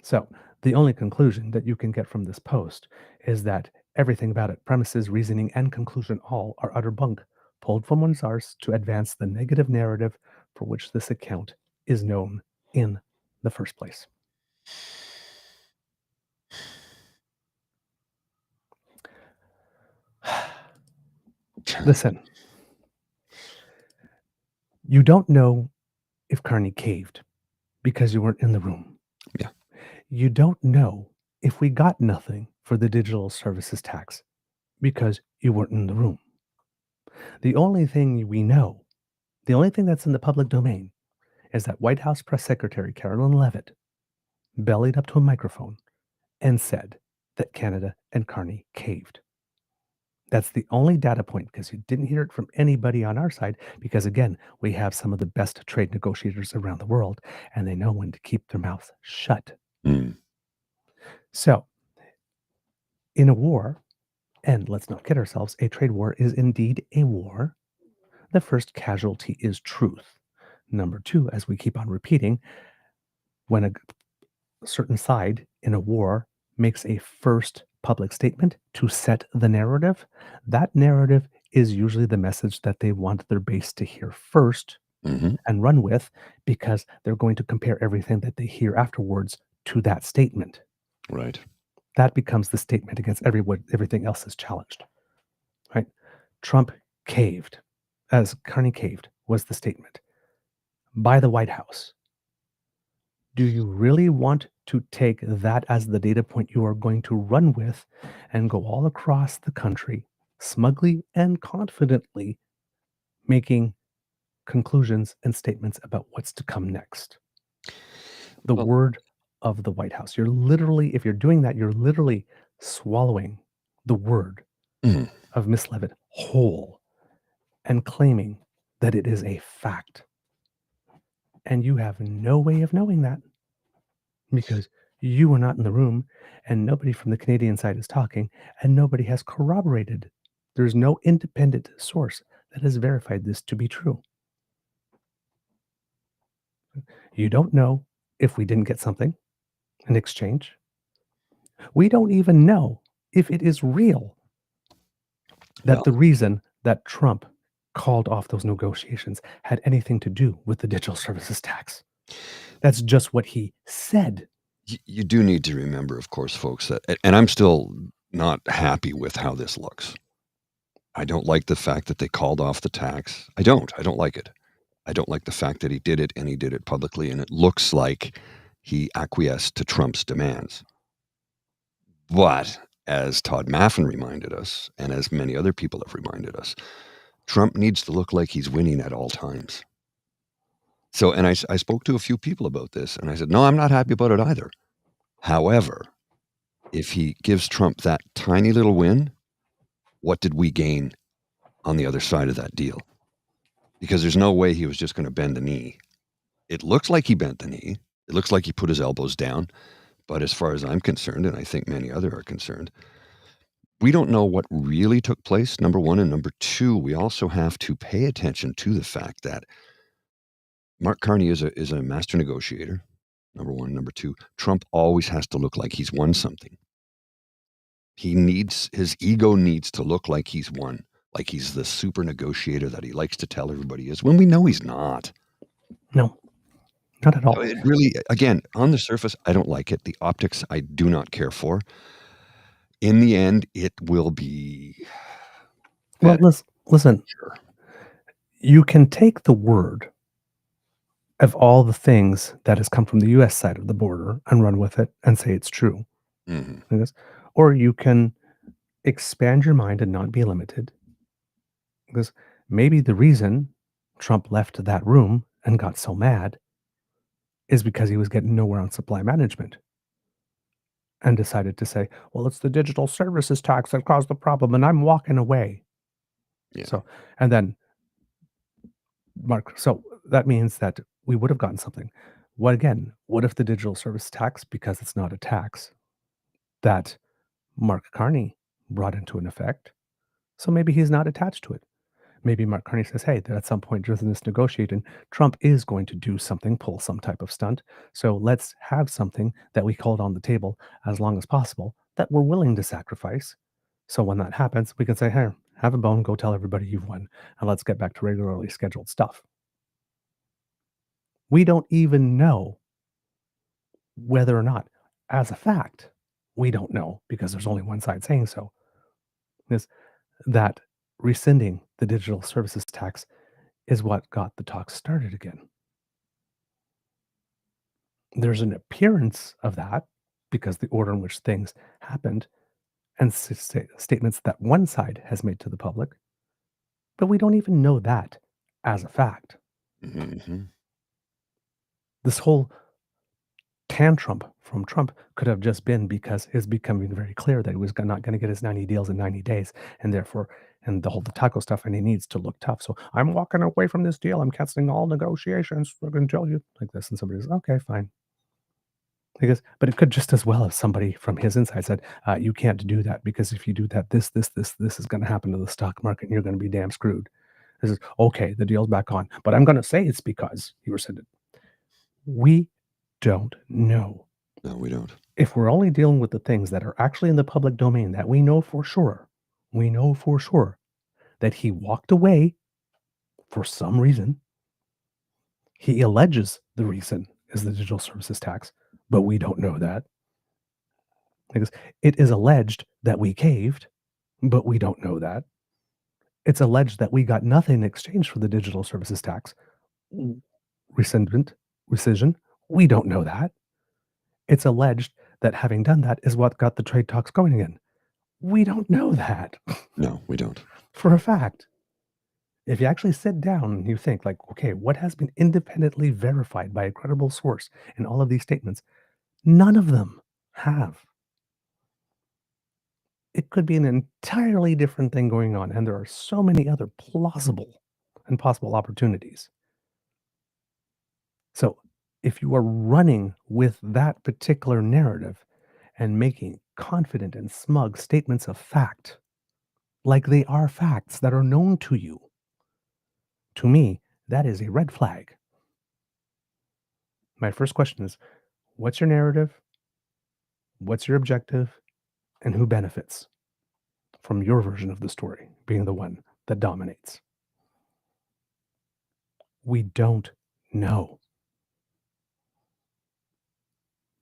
So the only conclusion that you can get from this post is that everything about it, premises, reasoning, and conclusion, all are utter bunk, pulled from one's arse to advance the negative narrative for which this account is known in the first place. Listen, you don't know if Carney caved because you weren't in the room. Yeah. You don't know if we got nothing for the digital services tax because you weren't in the room. The only thing we know, the only thing that's in the public domain, is that White House Press Secretary Carolyn Leavitt bellied up to a microphone and said that Canada and Carney caved. That's the only data point, because you didn't hear it from anybody on our side, because again, we have some of the best trade negotiators around the world, and they know when to keep their mouths shut. So, in a war, and let's not kid ourselves, a trade war is indeed a war. The first casualty is truth. Number two, as we keep on repeating, when a certain side in a war makes a first public statement to set the narrative, that narrative is usually the message that they want their base to hear first and run with, because they're going to compare everything that they hear afterwards to that statement. Right. That becomes the statement against everything else is challenged. Right? Trump caved, as Carney caved, was the statement by the White House. Do you really want to take that as the data point you are going to run with and go all across the country smugly and confidently making conclusions and statements about what's to come next? The word of the White House. You're literally, if you're doing that, you're literally swallowing the word of Miss Leavitt whole and claiming that it is a fact. And you have no way of knowing that, because you were not in the room, and nobody from the Canadian side is talking, and nobody has corroborated. There's no independent source that has verified this to be true. You don't know if we didn't get something in exchange. We don't even know if it is real that the reason that Trump called off those negotiations had anything to do with the digital services tax. That's just what he said. You do need to remember, of course, folks, that, and I'm still not happy with how this looks. I don't like the fact that they called off the tax. I don't like it. I don't like the fact that he did it, and he did it publicly, and it looks like he acquiesced to Trump's demands. But as Todd Maffin reminded us, and as many other people have reminded us, Trump needs to look like he's winning at all times. So, and I spoke to a few people about this, and I said, no, I'm not happy about it either. However, if he gives Trump that tiny little win, what did we gain on the other side of that deal? Because there's no way he was just going to bend the knee. It looks like he bent the knee. It looks like he put his elbows down. But as far as I'm concerned, and I think many others are concerned, we don't know what really took place, number one. And number two, we also have to pay attention to the fact that Mark Carney is a master negotiator, number one. Number two, Trump always has to look like he's won something. His ego needs to look like he's won, like he's the super negotiator that he likes to tell everybody is, when we know he's not. No, not at all. It really, again, on the surface, I don't like it. The optics, I do not care for. In the end, it will be. Well, listen. Sure. You can take the word of all the things that has come from the U.S. side of the border and run with it and say it's true. Mm-hmm. Or you can expand your mind and not be limited. Because maybe the reason Trump left that room and got so mad is because he was getting nowhere on supply management and decided to say, well, it's the digital services tax that caused the problem and I'm walking away. Yeah. So, and then Mark, so that means that we would have gotten something. What if the digital service tax, because it's not a tax, that Mark Carney brought into an effect, so maybe he's not attached to it. Maybe Mark Carney says, hey, at some point during this negotiating, Trump is going to do something, pull some type of stunt. So let's have something that we hold on the table as long as possible that we're willing to sacrifice. So when that happens, we can say, hey, have a bone, go tell everybody you've won, and let's get back to regularly scheduled stuff. We don't even know whether or not, as a fact, we don't know because there's only one side saying so, is that rescinding the digital services tax is what got the talks started again. There's an appearance of that because the order in which things happened and statements that one side has made to the public, but we don't even know that as a fact. Mm-hmm. This whole tantrum from Trump could have just been because it's becoming very clear that he was not going to get his 90 deals in 90 days, and therefore, and the whole taco stuff, and he needs to look tough. So I'm walking away from this deal. I'm canceling all negotiations. We're going to tell you like this, and somebody says, okay, fine. But it could just as well if somebody from his inside said, you can't do that because if you do that, this is going to happen to the stock market, and you're going to be damn screwed. This is okay. The deal's back on, but I'm going to say it's because he rescinded. We don't know. No, we don't. If we're only dealing with the things that are actually in the public domain that we know for sure that he walked away for some reason. He alleges the reason is the digital services tax, but we don't know that. Because it is alleged that we caved, but we don't know that. It's alleged that we got nothing in exchange for the digital services tax. Rescission, we don't know that. It's alleged that having done that is what got the trade talks going again. We don't know that. No, we don't. For a fact. If you actually sit down and you think like, okay, what has been independently verified by a credible source in all of these statements? None of them have. It could be an entirely different thing going on, and there are so many other plausible and possible opportunities. So if you are running with that particular narrative and making confident and smug statements of fact, like they are facts that are known to you, to me, that is a red flag. My first question is, what's your narrative? What's your objective? And who benefits from your version of the story being the one that dominates? We don't know.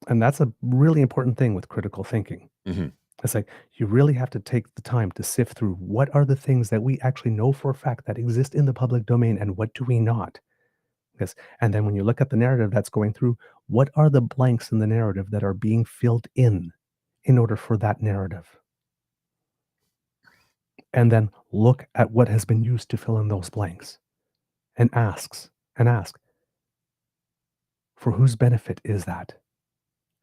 And that's a really important thing with critical thinking. Mm-hmm. It's like you really have to take the time to sift through what are the things that we actually know for a fact that exist in the public domain and what do we not. Yes. And then when you look at the narrative that's going through, what are the blanks in the narrative that are being filled in order for that narrative? And then look at what has been used to fill in those blanks and ask, for whose benefit is that?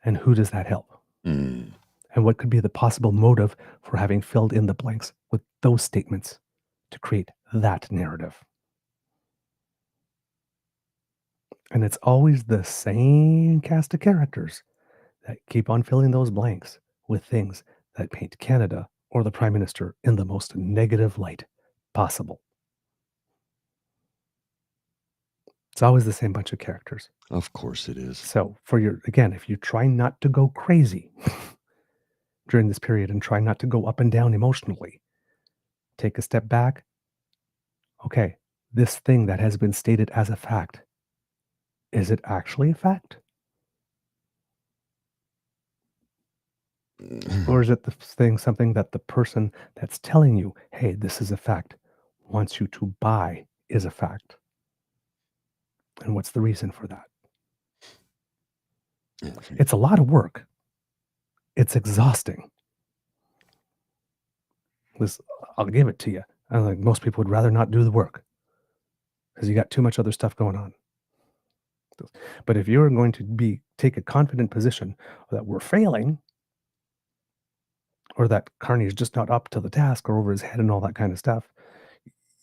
And who does that help? Mm. And what could be the possible motive for having filled in the blanks with those statements to create that narrative? And it's always the same cast of characters that keep on filling those blanks with things that paint Canada or the Prime Minister in the most negative light possible. It's always the same bunch of characters. Of course it is. So if you try not to go crazy during this period and try not to go up and down emotionally, take a step back. Okay, this thing that has been stated as a fact, is it actually a fact? Or is it something that the person that's telling you, hey, this is a fact, wants you to buy is a fact? And what's the reason for that? Yeah. It's a lot of work. It's exhausting. I'll give it to you. I think most people would rather not do the work because you got too much other stuff going on. But if you're going to take a confident position that we're failing, or that Carney is just not up to the task or over his head and all that kind of stuff,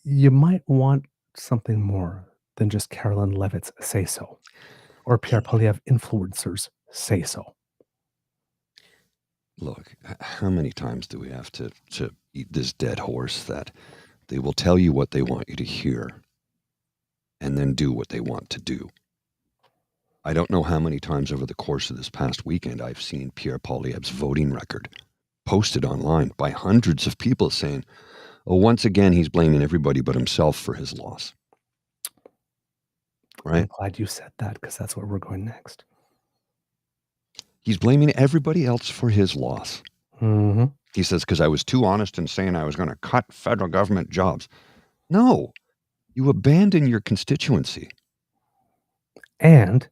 you might want something more than just Carolyn Levitt's say so, or Pierre Poilievre influencers say so. Look, how many times do we have to eat this dead horse that they will tell you what they want you to hear and then do what they want to do? I don't know how many times over the course of this past weekend I've seen Pierre Poilievre's voting record posted online by hundreds of people saying, oh, once again, he's blaming everybody but himself for his loss. Right? I'm glad you said that because that's where we're going next. He's blaming everybody else for his loss. Mm-hmm. He says, because I was too honest in saying I was going to cut federal government jobs. No, you abandon your constituency. And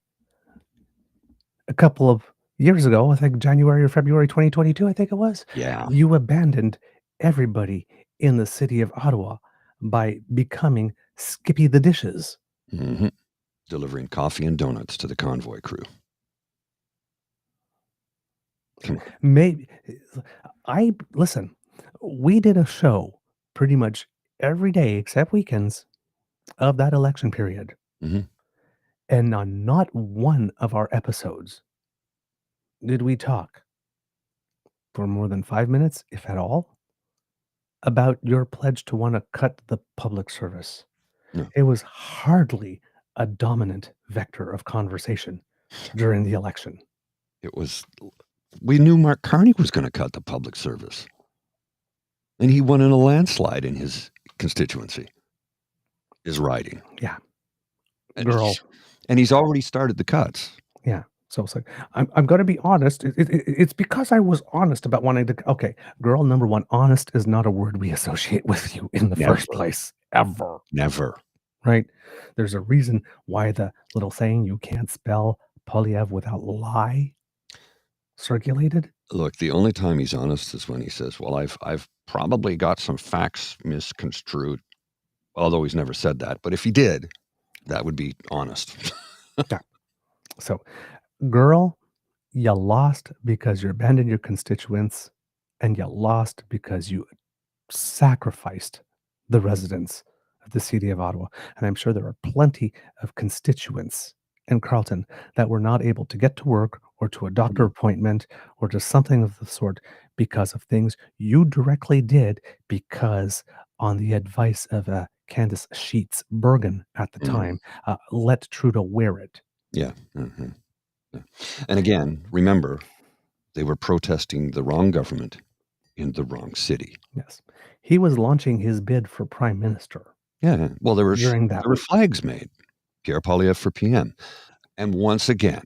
a couple of years ago, I think January or February 2022, I think it was, Yeah. you abandoned everybody in the city of Ottawa by becoming Skippy the Dishes. Mm-hmm. Delivering coffee and donuts to the convoy crew. Come on. Maybe listen, we did a show pretty much every day except weekends of that election period. Mm-hmm. And on not one of our episodes did we talk for more than 5 minutes, if at all, about your pledge to want to cut the public service. No. It was hardly a dominant vector of conversation during the election. We knew Mark Carney was going to cut the public service. And he won in a landslide in his constituency, his riding. Yeah. And he's already started the cuts. Yeah. So it's like, I'm going to be honest. It's because I was honest about wanting to. Okay, girl, number one, honest is not a word we associate with you in the first place. Ever. Never. Right? There's a reason why the little saying, you can't spell Poilievre without lie, circulated. Look, the only time he's honest is when he says, well, I've probably got some facts misconstrued, although he's never said that. But if he did, that would be honest. Yeah. So, girl, you lost because you abandoned your constituents, and you lost because you sacrificed the residents of the city of Ottawa. And I'm sure there are plenty of constituents in Carleton that were not able to get to work or to a doctor appointment or to something of the sort because of things you directly did, because on the advice of Candace Sheets Bergen at the time, let Trudeau wear it. Yeah. Mm-hmm. Yeah. And again, remember, they were protesting the wrong government in the wrong city. Yes. He was launching his bid for prime minister. Yeah. Well, there were week. flags made. Pierre Poilievre for PM. And once again,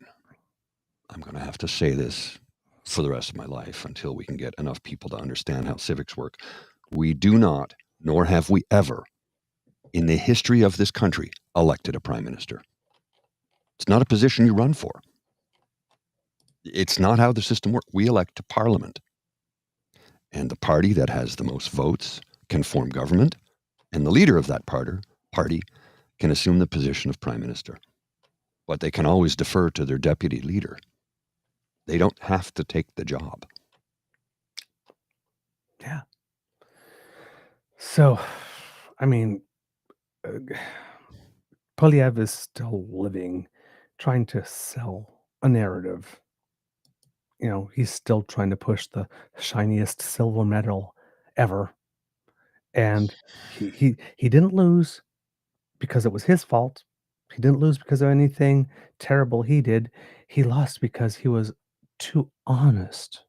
I'm going to have to say this for the rest of my life until we can get enough people to understand how civics work. We do not, nor have we ever, in the history of this country, elected a prime minister. It's not a position you run for. It's not how the system works. We elect to parliament. And the party that has the most votes can form government, and the leader of that party can assume the position of prime minister. But they can always defer to their deputy leader. They don't have to take the job. Yeah. So, I mean, Polyev is still living, trying to sell a narrative. You know, he's still trying to push the shiniest silver medal ever. And he didn't lose because it was his fault. He didn't lose because of anything terrible he did. He lost because he was too honest.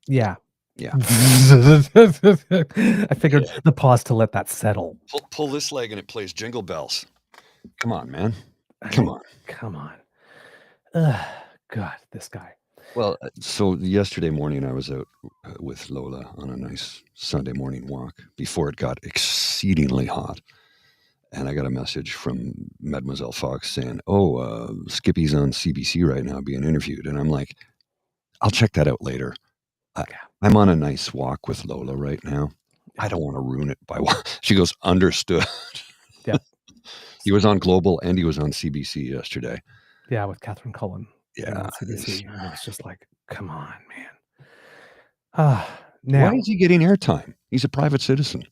Yeah. Yeah. I figured the pause to let that settle. Pull this leg and it plays Jingle Bells. Come on, man. Come on. Come on. Ugh, God, this guy. Well, so yesterday morning I was out with Lola on a nice Sunday morning walk before it got exceedingly hot. And I got a message from Mademoiselle Fox saying, Skippy's on CBC right now being interviewed. And I'm like, I'll check that out later. I'm on a nice walk with Lola right now. I don't want to ruin it by what she goes, understood. Yeah. He was on Global and he was on CBC yesterday. Yeah, with Catherine Cullen. Yeah. On CBC. And it was just like, come on, man. Now, why is he getting airtime? He's a private citizen.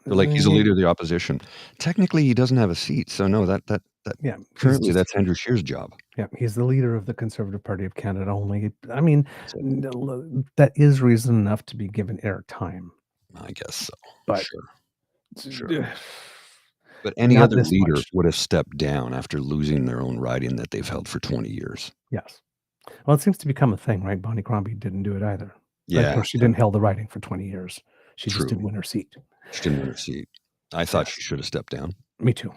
They're like, he's a leader of the opposition. Technically, he doesn't have a seat. So no, currently that's Andrew Scheer's job. Yeah, he's the leader of the Conservative Party of Canada only. I mean, that is reason enough to be given airtime. I guess so. But sure. But any other leader would have stepped down after losing their own riding that they've held for 20 years. Yes. Well, it seems to become a thing, right? Bonnie Crombie didn't do it either. Yeah. Of course, she didn't hold the riding for 20 years. She just didn't win her seat. She didn't win her seat. I thought she should have stepped down. Me too.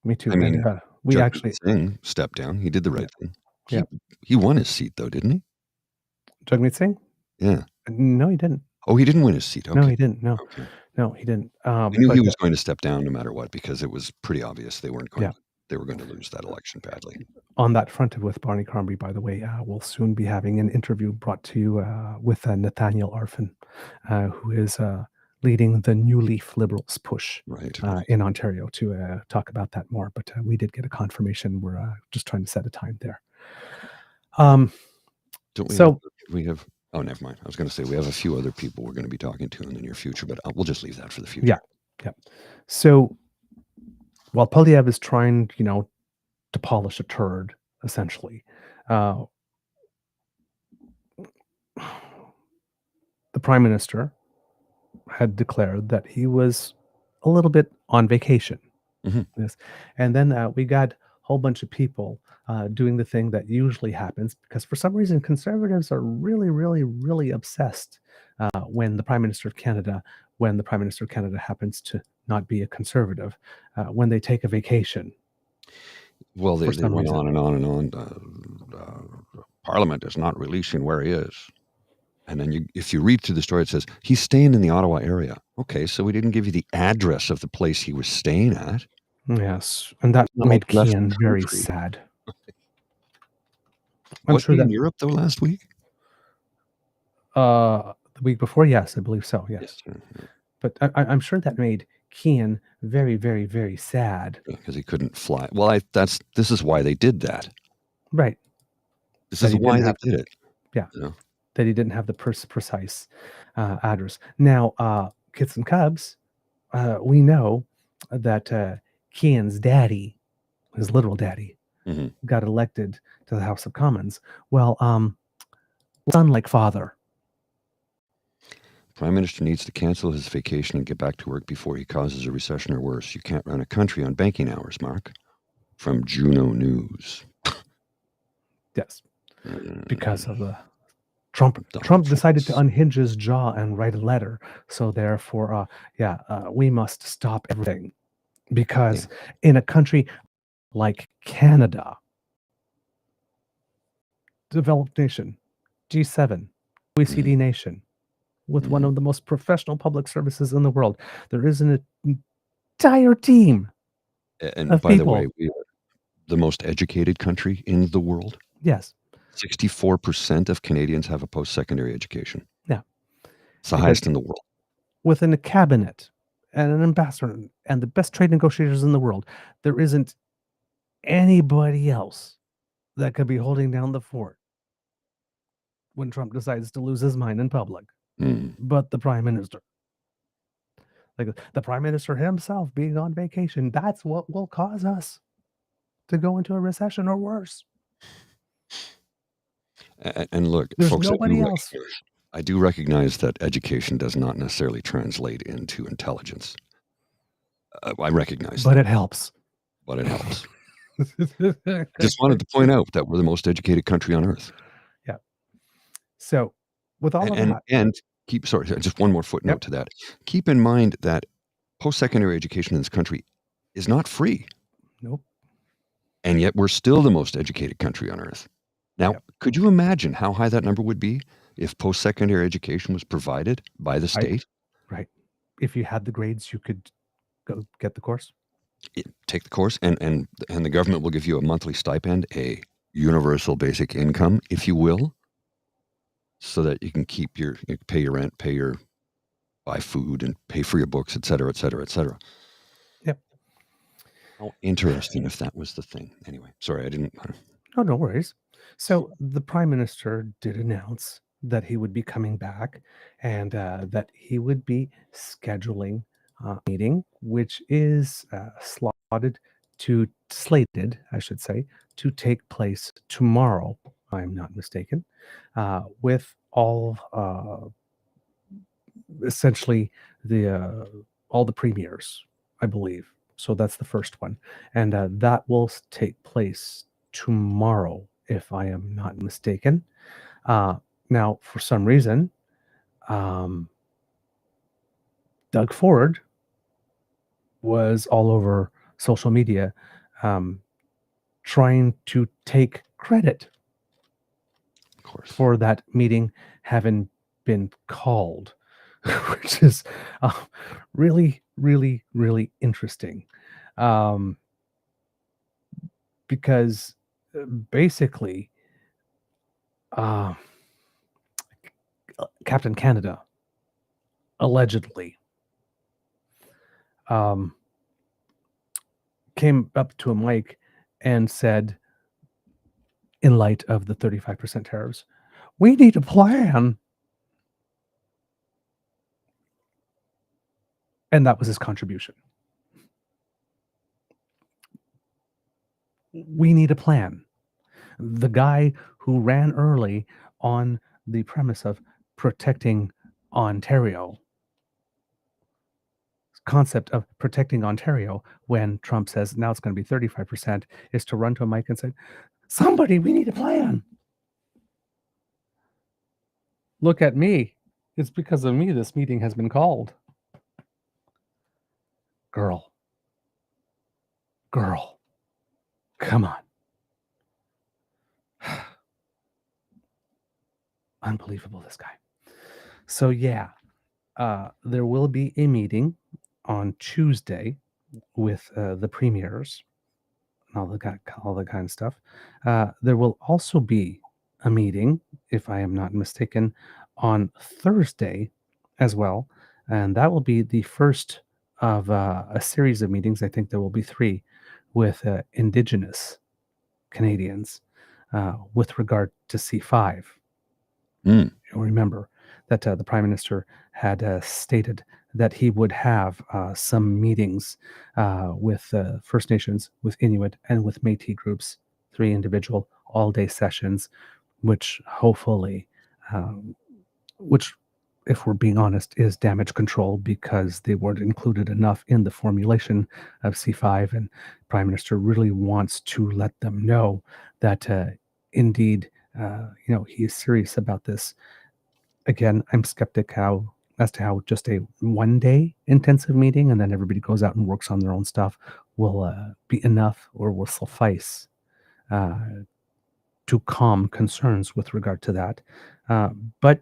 I mean, we actually stepped down. He did the right thing. He won his seat though, didn't he? Jagmeet Singh? Yeah. No, he didn't. Oh, he didn't win his seat. Okay. No, he didn't. No. Okay. No, he didn't. I knew he was going to step down no matter what because it was pretty obvious they weren't going. They were going to lose that election badly. On that front with Barney Crombie, by the way, we'll soon be having an interview brought to you with Nathaniel Arfin, who is leading the New Leaf Liberals push in Ontario to talk about that more. But we did get a confirmation. We're just trying to set a time there. We have. Oh, never mind. I was going to say we have a few other people we're going to be talking to in the near future, but we'll just leave that for the future. Yeah. So while Polyev is trying, to polish a turd, essentially, the Prime Minister had declared that he was a little bit on vacation. Mm-hmm. Yes. And then we got a whole bunch of people doing the thing that usually happens because for some reason conservatives are really, really, really obsessed when the Prime Minister of Canada happens to not be a conservative, when they take a vacation. Well, they went on and on and on. Parliament is not releasing where he is. And then if you read through the story, it says he's staying in the Ottawa area. Okay, so we didn't give you the address of the place he was staying at. Yes, and that made Kian very sad. Was he in Europe, though, last week? The week before, yes, I believe so, yes. But I'm sure that made Kian very, very, very sad. Because he couldn't fly. Well, this is why they did that. Right. This is why they did it. Yeah. That he didn't have the precise address. Now, Kits and Cubs, we know that Kian's daddy, his literal daddy, got elected to the House of Commons. Well, son like father. Prime Minister needs to cancel his vacation and get back to work before he causes a recession or worse. You can't run a country on banking hours, Mark. From Juno News. Yes. Because of the Trump decided to unhinge his jaw and write a letter. So therefore, we must stop everything. Because in a country like Canada, developed nation, G7, OECD nation, with one of the most professional public services in the world. There is an entire team And of by the way, people. we are the most educated country in the world. Yes. 64% of Canadians have a post-secondary education. Yeah. It's the Because highest in the world. within a cabinet and an ambassador and the best trade negotiators in the world, there isn't anybody else that could be holding down the fort when Trump decides to lose his mind in public, but the prime minister. Like the prime minister himself being on vacation, that's what will cause us to go into a recession or worse. And look, There's folks, nobody else. I do recognize that education does not necessarily translate into intelligence. I recognize But that. it helps. But it helps. I just wanted to point out that we're the most educated country on earth. Yeah. So with all of that. And just one more footnote to that. Keep in mind that post-secondary education in this country is not free. Nope. And yet we're still the most educated country on earth. Now, could you imagine how high that number would be if post-secondary education was provided by the state? Right. If you had the grades, you could go get the course. Take the course, and the government will give you a monthly stipend, a universal basic income, if you will, so that you can pay your rent, buy food, and pay for your books, et cetera, et cetera, et cetera. Yep. How interesting if that was the thing. Anyway, sorry, I didn't. Oh, no worries. So the prime minister did announce that he would be coming back and that he would be scheduling a meeting, which is slated, I should say, to take place tomorrow, if I'm not mistaken, with all essentially all the premiers, I believe. So that's the first one, and that will take place tomorrow, if I am not mistaken. Now, for some reason, Doug Ford was all over social media trying to take credit for that meeting having been called, which is really, really, really interesting. Because basically, Captain Canada allegedly came up to a mic and said, in light of the 35% tariffs, we need a plan. And that was his contribution. We need a plan. The guy who ran early on the premise of protecting Ontario, concept of protecting Ontario, when Trump says now it's going to be 35%, is to run to a mic and say, somebody, we need a plan. Look at me. It's because of me this meeting has been called. Girl, come on. Unbelievable, this guy. So yeah, there will be a meeting on Tuesday with the premiers and all the kind of stuff. There will also be a meeting, if I am not mistaken, on Thursday as well, and that will be the first of a series of meetings. I think there will be 3 with Indigenous Canadians with regard to C5. You'll remember that the Prime Minister had stated that he would have some meetings with First Nations, with Inuit, and with Métis groups, 3 individual all-day sessions, which hopefully, which, if we're being honest, is damage control, because they weren't included enough in the formulation of C5, and Prime Minister really wants to let them know that indeed, he is serious about this. Again, I'm skeptic how as to how just a 1-day intensive meeting and then everybody goes out and works on their own stuff will be enough or will suffice uh, to calm concerns with regard to that. But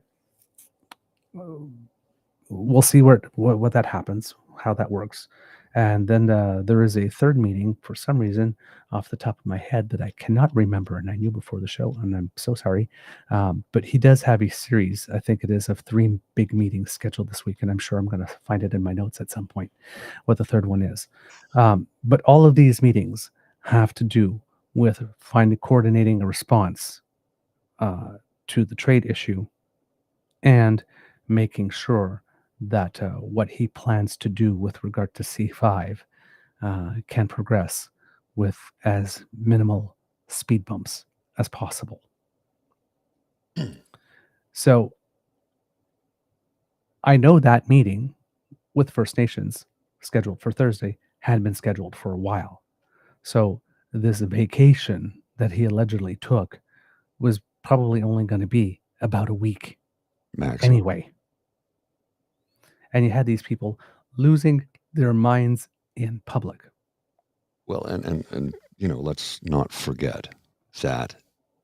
we'll see what that happens, how that works. And then there is a third meeting for some reason off the top of my head that I cannot remember, and I knew before the show, and I'm so sorry. But he does have a series, I think it is, of 3 big meetings scheduled this week, and I'm sure I'm going to find it in my notes at some point what the third one is. But all of these meetings have to do with coordinating a response to the trade issue and making sure that what he plans to do with regard to C5 can progress with as minimal speed bumps as possible. So I know that meeting with First Nations scheduled for Thursday had been scheduled for a while. So this vacation that he allegedly took was probably only going to be about a week Maximum. anyway. And you had these people losing their minds in public. Well, and let's not forget that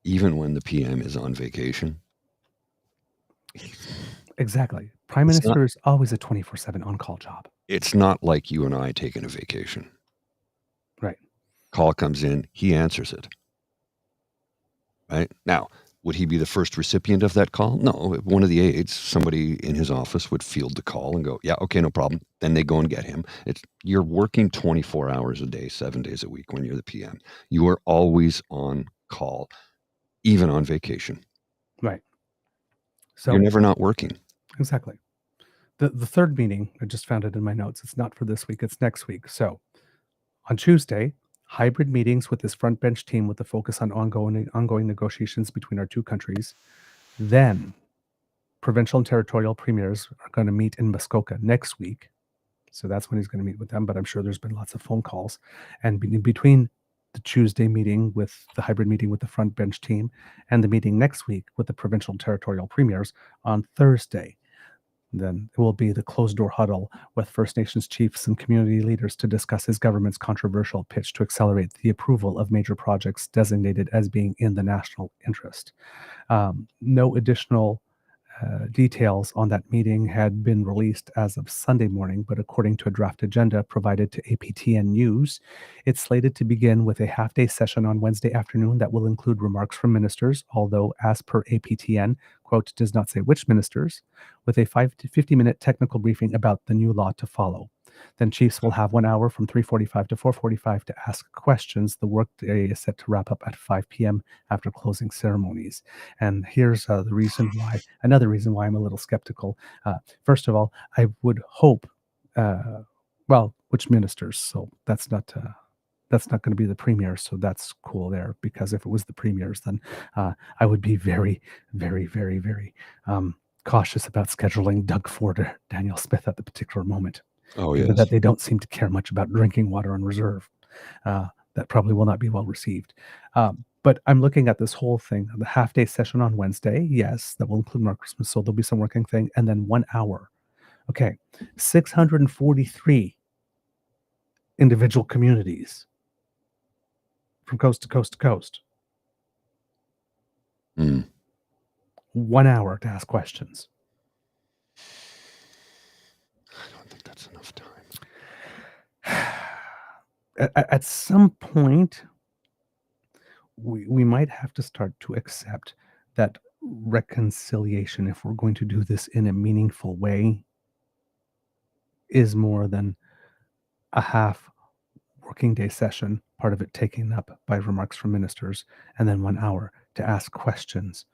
even when the PM is on vacation. Exactly. Prime Minister is always a 24/7 on-call job. It's not like you and I taking a vacation. Right. Call comes in, he answers it. Right? Now, would he be the first recipient of that call? No. One of the aides, somebody in his office would field the call and go, yeah, okay, no problem. Then they go and get him. You're working 24 hours a day, 7 days a week when you're the PM. You are always on call, even on vacation. Right. So you're never not working. Exactly. The third meeting, I just found it in my notes. It's not for this week, it's next week. So on Tuesday, hybrid meetings with this front bench team with the focus on ongoing negotiations between our two countries. Then provincial and territorial premiers are going to meet in Muskoka next week. So that's when he's going to meet with them. But I'm sure there's been lots of phone calls. And between the Tuesday meeting with the hybrid meeting with the front bench team and the meeting next week with the provincial and territorial premiers on Thursday, then it will be the closed-door huddle with First Nations chiefs and community leaders to discuss his government's controversial pitch to accelerate the approval of major projects designated as being in the national interest. No additional details on that meeting had been released as of Sunday morning, but according to a draft agenda provided to APTN News, it's slated to begin with a half-day session on Wednesday afternoon that will include remarks from ministers, although as per APTN, quote, does not say which ministers, with a 50-minute technical briefing about the new law to follow. Then chiefs will have 1 hour from 3:45 to 4:45 to ask questions. The workday is set to wrap up at 5 p.m. after closing ceremonies. And here's another reason why I'm a little skeptical. First of all, I would hope, which ministers? So that's not going to be the premiers, so that's cool there, because if it was the premiers, then I would be very, very, very, very cautious about scheduling Doug Ford or Daniel Smith at the particular moment. Oh, given yes. that they don't seem to care much about drinking water on reserve. That probably will not be well received. But I'm looking at this whole thing, the half-day session on Wednesday, yes, that will include Merry Christmas, so there'll be some working thing, and then 1 hour. Okay, 643 individual communities from coast to coast to coast. 1 hour to ask questions. I don't think that's enough time. At some point, we might have to start to accept that reconciliation, if we're going to do this in a meaningful way, is more than a half working day session, part of it taken up by remarks from ministers, and then 1 hour to ask questions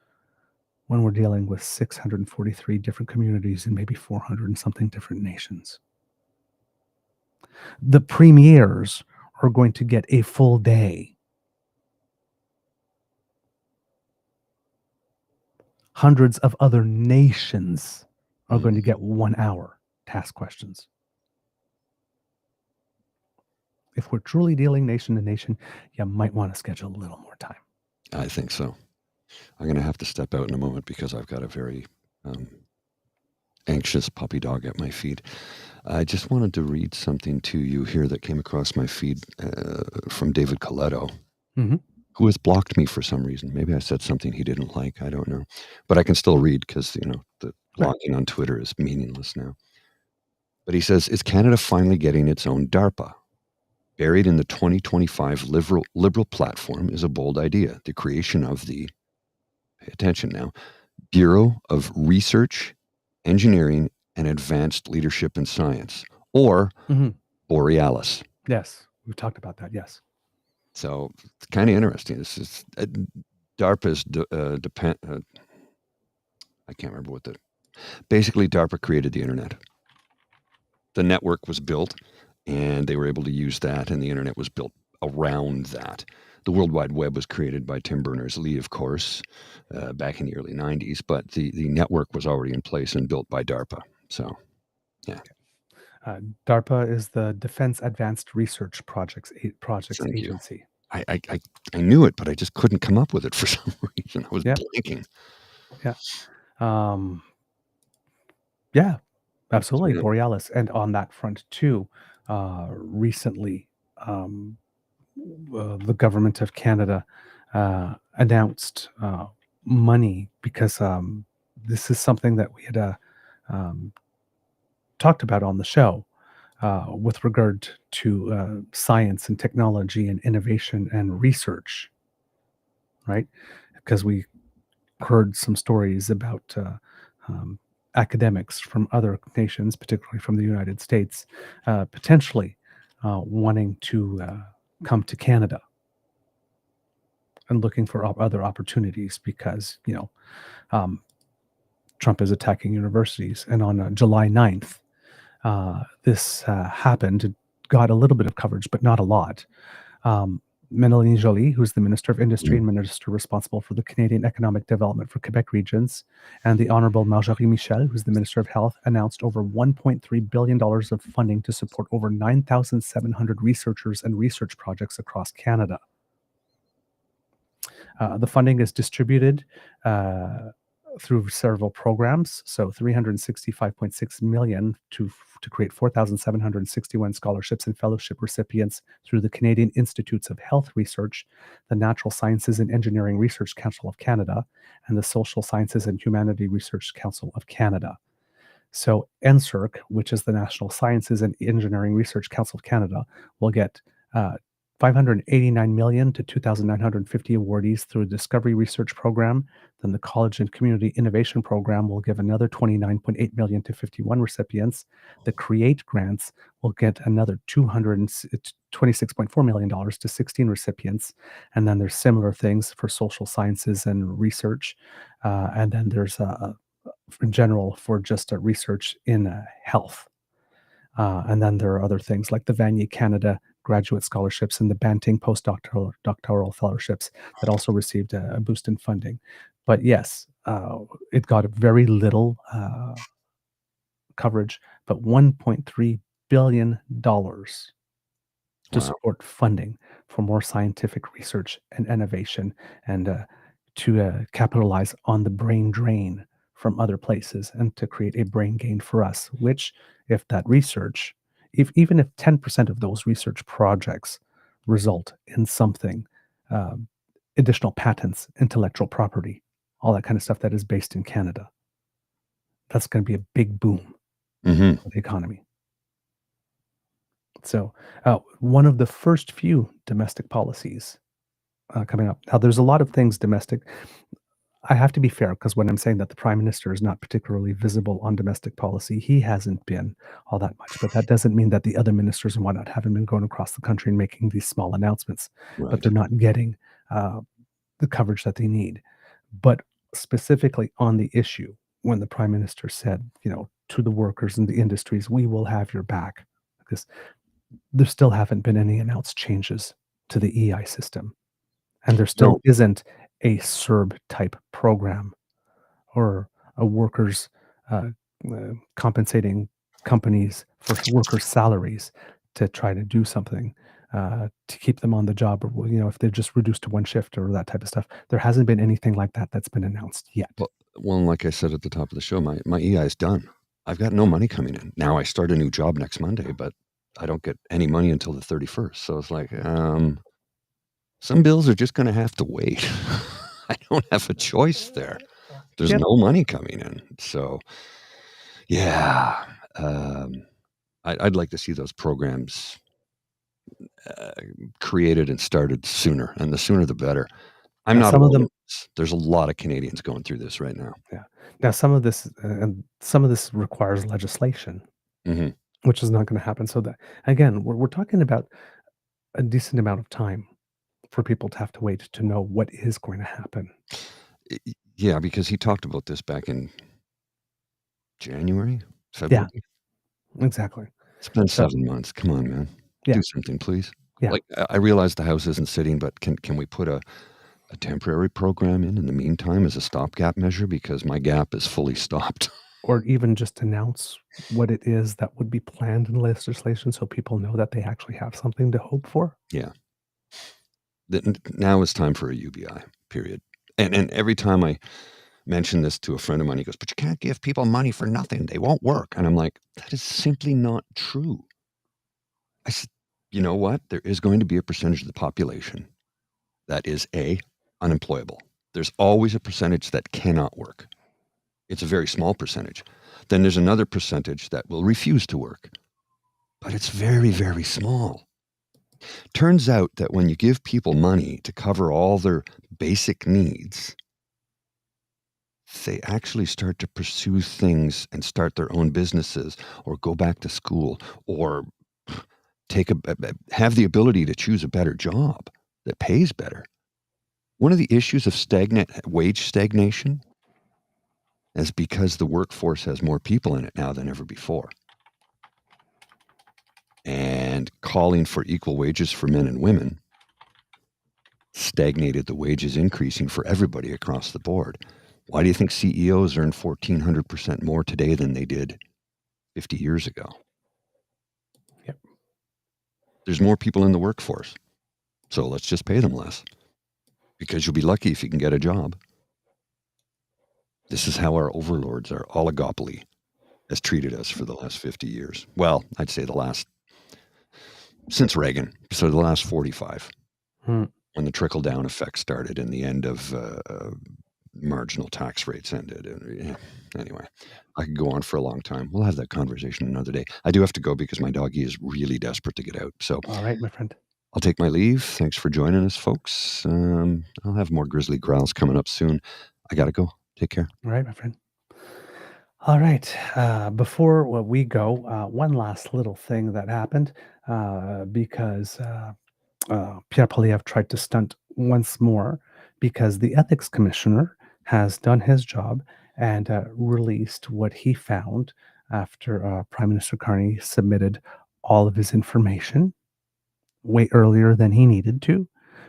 when we're dealing with 643 different communities and maybe 400 and something different nations. The premiers are going to get a full day. Hundreds of other nations are going to get 1 hour to ask questions. If we're truly dealing nation to nation, you might want to schedule a little more time. I think so. I'm going to have to step out in a moment because I've got a very anxious puppy dog at my feet. I just wanted to read something to you here that came across my feed from David Coletto, who has blocked me for some reason. Maybe I said something he didn't like. I don't know. But I can still read because, the blocking on Twitter is meaningless now. But he says, is Canada finally getting its own DARPA? Buried in the 2025 liberal platform is a bold idea, the creation of the, pay attention now, Bureau of Research, Engineering, and Advanced Leadership in Science, or Borealis. Yes, we've talked about that, yes. So it's kind of interesting. This is DARPA's I can't remember basically DARPA created the internet. The network was built and they were able to use that, and the internet was built around that. The World Wide Web was created by Tim Berners-Lee, of course, back in the early 90s, but the network was already in place and built by DARPA. So, yeah. DARPA is the Defense Advanced Research Projects Agency. I knew it, but I just couldn't come up with it for some reason. I was blanking. Yeah, absolutely. Borealis. And on that front, too, recently, the government of Canada announced money because this is something that we had talked about on the show with regard to science and technology and innovation and research, right? Because we heard some stories about academics from other nations, particularly from the United States, potentially wanting to come to Canada and looking for other opportunities because, Trump is attacking universities. And on July 9th, this happened. It got a little bit of coverage, but not a lot. Mélanie Joly, who's the Minister of Industry and Minister responsible for the Canadian Economic Development for Quebec regions, and the Honourable Marjorie Michel, who's the Minister of Health, announced over $1.3 billion of funding to support over 9,700 researchers and research projects across Canada. The funding is distributed through several programs, so $365.6 million to create 4,761 scholarships and fellowship recipients through the Canadian Institutes of Health Research, the Natural Sciences and Engineering Research Council of Canada, and the Social Sciences and Humanity Research Council of Canada. So NSERC, which is the National Sciences and Engineering Research Council of Canada, will get $589 million to 2,950 awardees through a Discovery Research Program. Then the College and Community Innovation Program will give another $29.8 million to 51 recipients. The CREATE grants will get another $26.4 million to 16 recipients. And then there's similar things for social sciences and research. And then there's in general for just research in health. And then there are other things like the Vanier Canada graduate scholarships and the Banting postdoctoral fellowships that also received a boost in funding. But yes, it got very little coverage, but $1.3 billion to support funding for more scientific research and innovation, and to capitalize on the brain drain from other places and to create a brain gain for us, which if that research, even if 10% of those research projects result in something, additional patents, intellectual property, all that kind of stuff that is based in Canada, that's going to be a big boom for the economy. So one of the first few domestic policies coming up. Now, there's a lot of things domestic. I have to be fair, because when I'm saying that the Prime Minister is not particularly visible on domestic policy, he hasn't been all that much. But that doesn't mean that the other ministers and whatnot haven't been going across the country and making these small announcements. Right. But they're not getting the coverage that they need. But specifically on the issue, when the Prime Minister said, to the workers in the industries, we will have your back, because there still haven't been any announced changes to the EI system. And there still isn't a CERB type program or a workers compensating companies for workers' salaries to try to do something to keep them on the job, or if they're just reduced to one shift or that type of stuff. There hasn't been anything like that that's been announced yet. Well, like I said at the top of the show, my EI is done. I've got no money coming in. Now I start a new job next Monday, but I don't get any money until the 31st. So it's like, some bills are just going to have to wait. I don't have a choice there. There's Yep. no money coming in. So, yeah, I'd like to see those programs created and started sooner, and the sooner the better. I'm Now, not some of alone in them, this. There's a lot of Canadians going through this right now. yeah. Now, some of this requires legislation, hmm which is not going to happen. So that again, we're talking about a decent amount of time for people to have to wait to know what is going to happen. Yeah, because he talked about this back in January, Yeah, February. exactly. It's been So 7 months. Come on, man. yeah, Do something, please. yeah. Like, I realize the House isn't sitting, but can we put a temporary program in the meantime as a stopgap measure? Because my gap is fully stopped. Or even just announce what it is that would be planned in legislation so people know that they actually have something to hope for. Yeah. Now it's time for a UBI, period. And every time I mention this to a friend of mine, he goes, "But you can't give people money for nothing. They won't work." And I'm like, that is simply not true. I said, you know what? There is going to be a percentage of the population that is unemployable. There's always a percentage that cannot work. It's a very small percentage. Then there's another percentage that will refuse to work, but it's very, very small. Turns out that when you give people money to cover all their basic needs, they actually start to pursue things and start their own businesses or go back to school or have the ability to choose a better job that pays better. One of the issues of wage stagnation is because the workforce has more people in it now than ever before. And calling for equal wages for men and women stagnated the wages increasing for everybody across the board. Why do you think CEOs earn 1,400% more today than they did 50 years ago? Yep. There's more people in the workforce. So let's just pay them less because you'll be lucky if you can get a job. This is how our overlords, our oligopoly, has treated us for the last 50 years. Well, I'd say since Reagan, so the last 45, when the trickle-down effect started and the end of marginal tax rates ended. Anyway, I could go on for a long time. We'll have that conversation another day. I do have to go because my doggy is really desperate to get out. So All right, my friend. I'll take my leave. Thanks for joining us, folks. I'll have more grizzly growls coming up soon. I got to go. Take care. All right, my friend. All right. Before we go, one last little thing that happened because Pierre Poilievre tried to stunt once more because the ethics commissioner has done his job and released what he found after Prime Minister Carney submitted all of his information way earlier than he needed to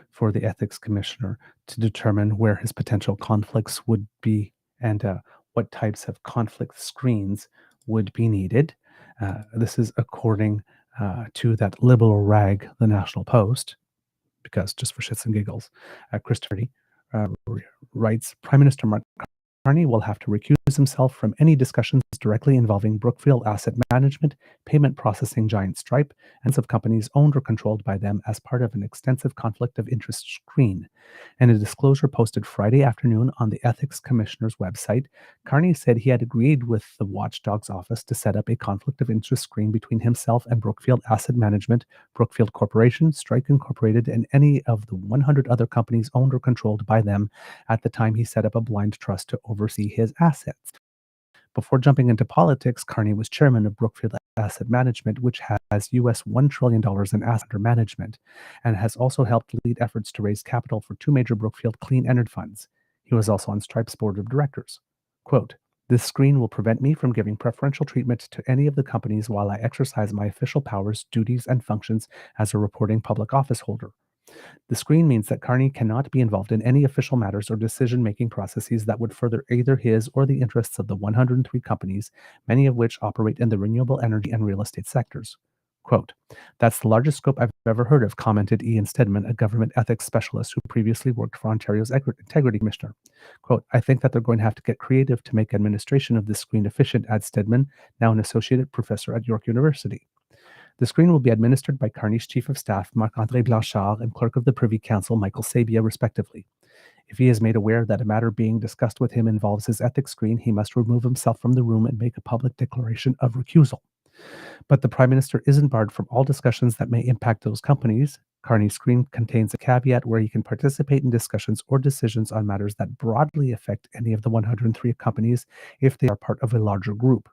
for the ethics commissioner to determine where his potential conflicts would be and what types of conflict screens would be needed. This is according to that liberal rag, the National Post, because just for shits and giggles, Christopher writes, Prime Minister Mark Carney will have to recuse himself from any discussions directly involving Brookfield Asset Management, payment processing giant Stripe, and of companies owned or controlled by them as part of an extensive conflict of interest screen. In a disclosure posted Friday afternoon on the Ethics Commissioner's website, Carney said he had agreed with the Watchdog's office to set up a conflict of interest screen between himself and Brookfield Asset Management, Brookfield Corporation, Strike Incorporated, and any of the 100 other companies owned or controlled by them at the time he set up a blind trust to oversee his assets. Before jumping into politics, Carney was chairman of Brookfield Asset Management, which has US $1 trillion in assets under management, and has also helped lead efforts to raise capital for two major Brookfield clean energy funds. He was also on Stripe's board of directors. Quote, "This screen will prevent me from giving preferential treatment to any of the companies while I exercise my official powers, duties, and functions as a reporting public office holder. The screen means that Carney cannot be involved in any official matters or decision-making processes that would further either his or the interests of the 103 companies, many of which operate in the renewable energy and real estate sectors." Quote, "That's the largest scope I've ever heard of," commented Ian Stedman, a government ethics specialist who previously worked for Ontario's Integrity Commissioner. Quote, "I think that they're going to have to get creative to make administration of this screen efficient," adds Stedman, now an associate professor at York University. The screen will be administered by Carney's Chief of Staff, Marc-André Blanchard, and Clerk of the Privy Council, Michael Sabia, respectively. If he is made aware that a matter being discussed with him involves his ethics screen, he must remove himself from the room and make a public declaration of recusal. But the Prime Minister isn't barred from all discussions that may impact those companies. Carney's screen contains a caveat where he can participate in discussions or decisions on matters that broadly affect any of the 103 companies if they are part of a larger group,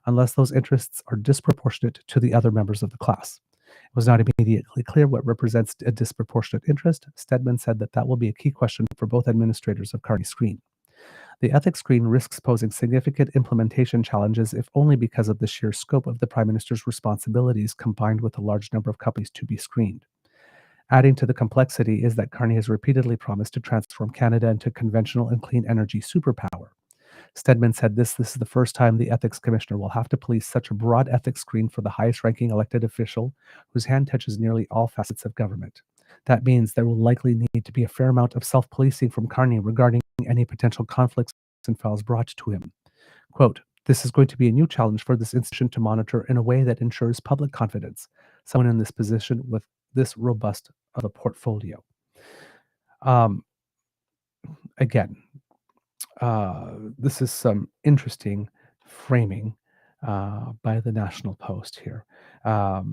unless those interests are disproportionate to the other members of the class. It was not immediately clear what represents a disproportionate interest. Stedman said that will be a key question for both administrators of Carney's screen. The ethics screen risks posing significant implementation challenges, if only because of the sheer scope of the Prime Minister's responsibilities combined with the large number of companies to be screened. Adding to the complexity is that Carney has repeatedly promised to transform Canada into conventional and clean energy superpower. Stedman said this is the first time the ethics commissioner will have to police such a broad ethics screen for the highest-ranking elected official whose hand touches nearly all facets of government. That means there will likely need to be a fair amount of self-policing from Carney regarding any potential conflicts and files brought to him. Quote, "This is going to be a new challenge for this institution to monitor in a way that ensures public confidence. Someone in this position with this robust of a portfolio." Again, this is some interesting framing by the National Post here. But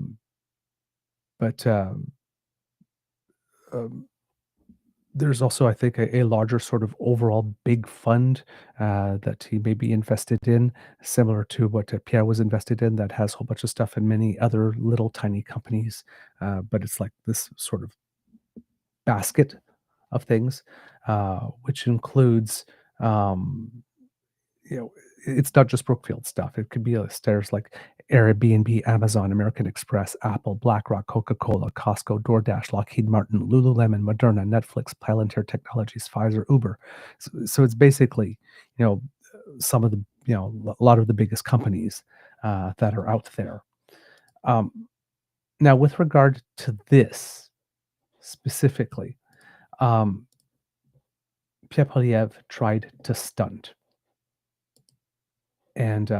there's also, I think, a larger sort of overall big fund that he may be invested in, similar to what Pierre was invested in, that has a whole bunch of stuff in many other little tiny companies. But it's like this sort of basket of things, which includes, it's not just Brookfield stuff. It could be stairs like Airbnb, Amazon, American Express, Apple, BlackRock, Coca-Cola, Costco, DoorDash, Lockheed Martin, Lululemon, Moderna, Netflix, Palantir Technologies, Pfizer, Uber. So it's basically, some of the, a lot of the biggest companies that are out there. Now, with regard to this specifically, Pierre Poilievre tried to stunt and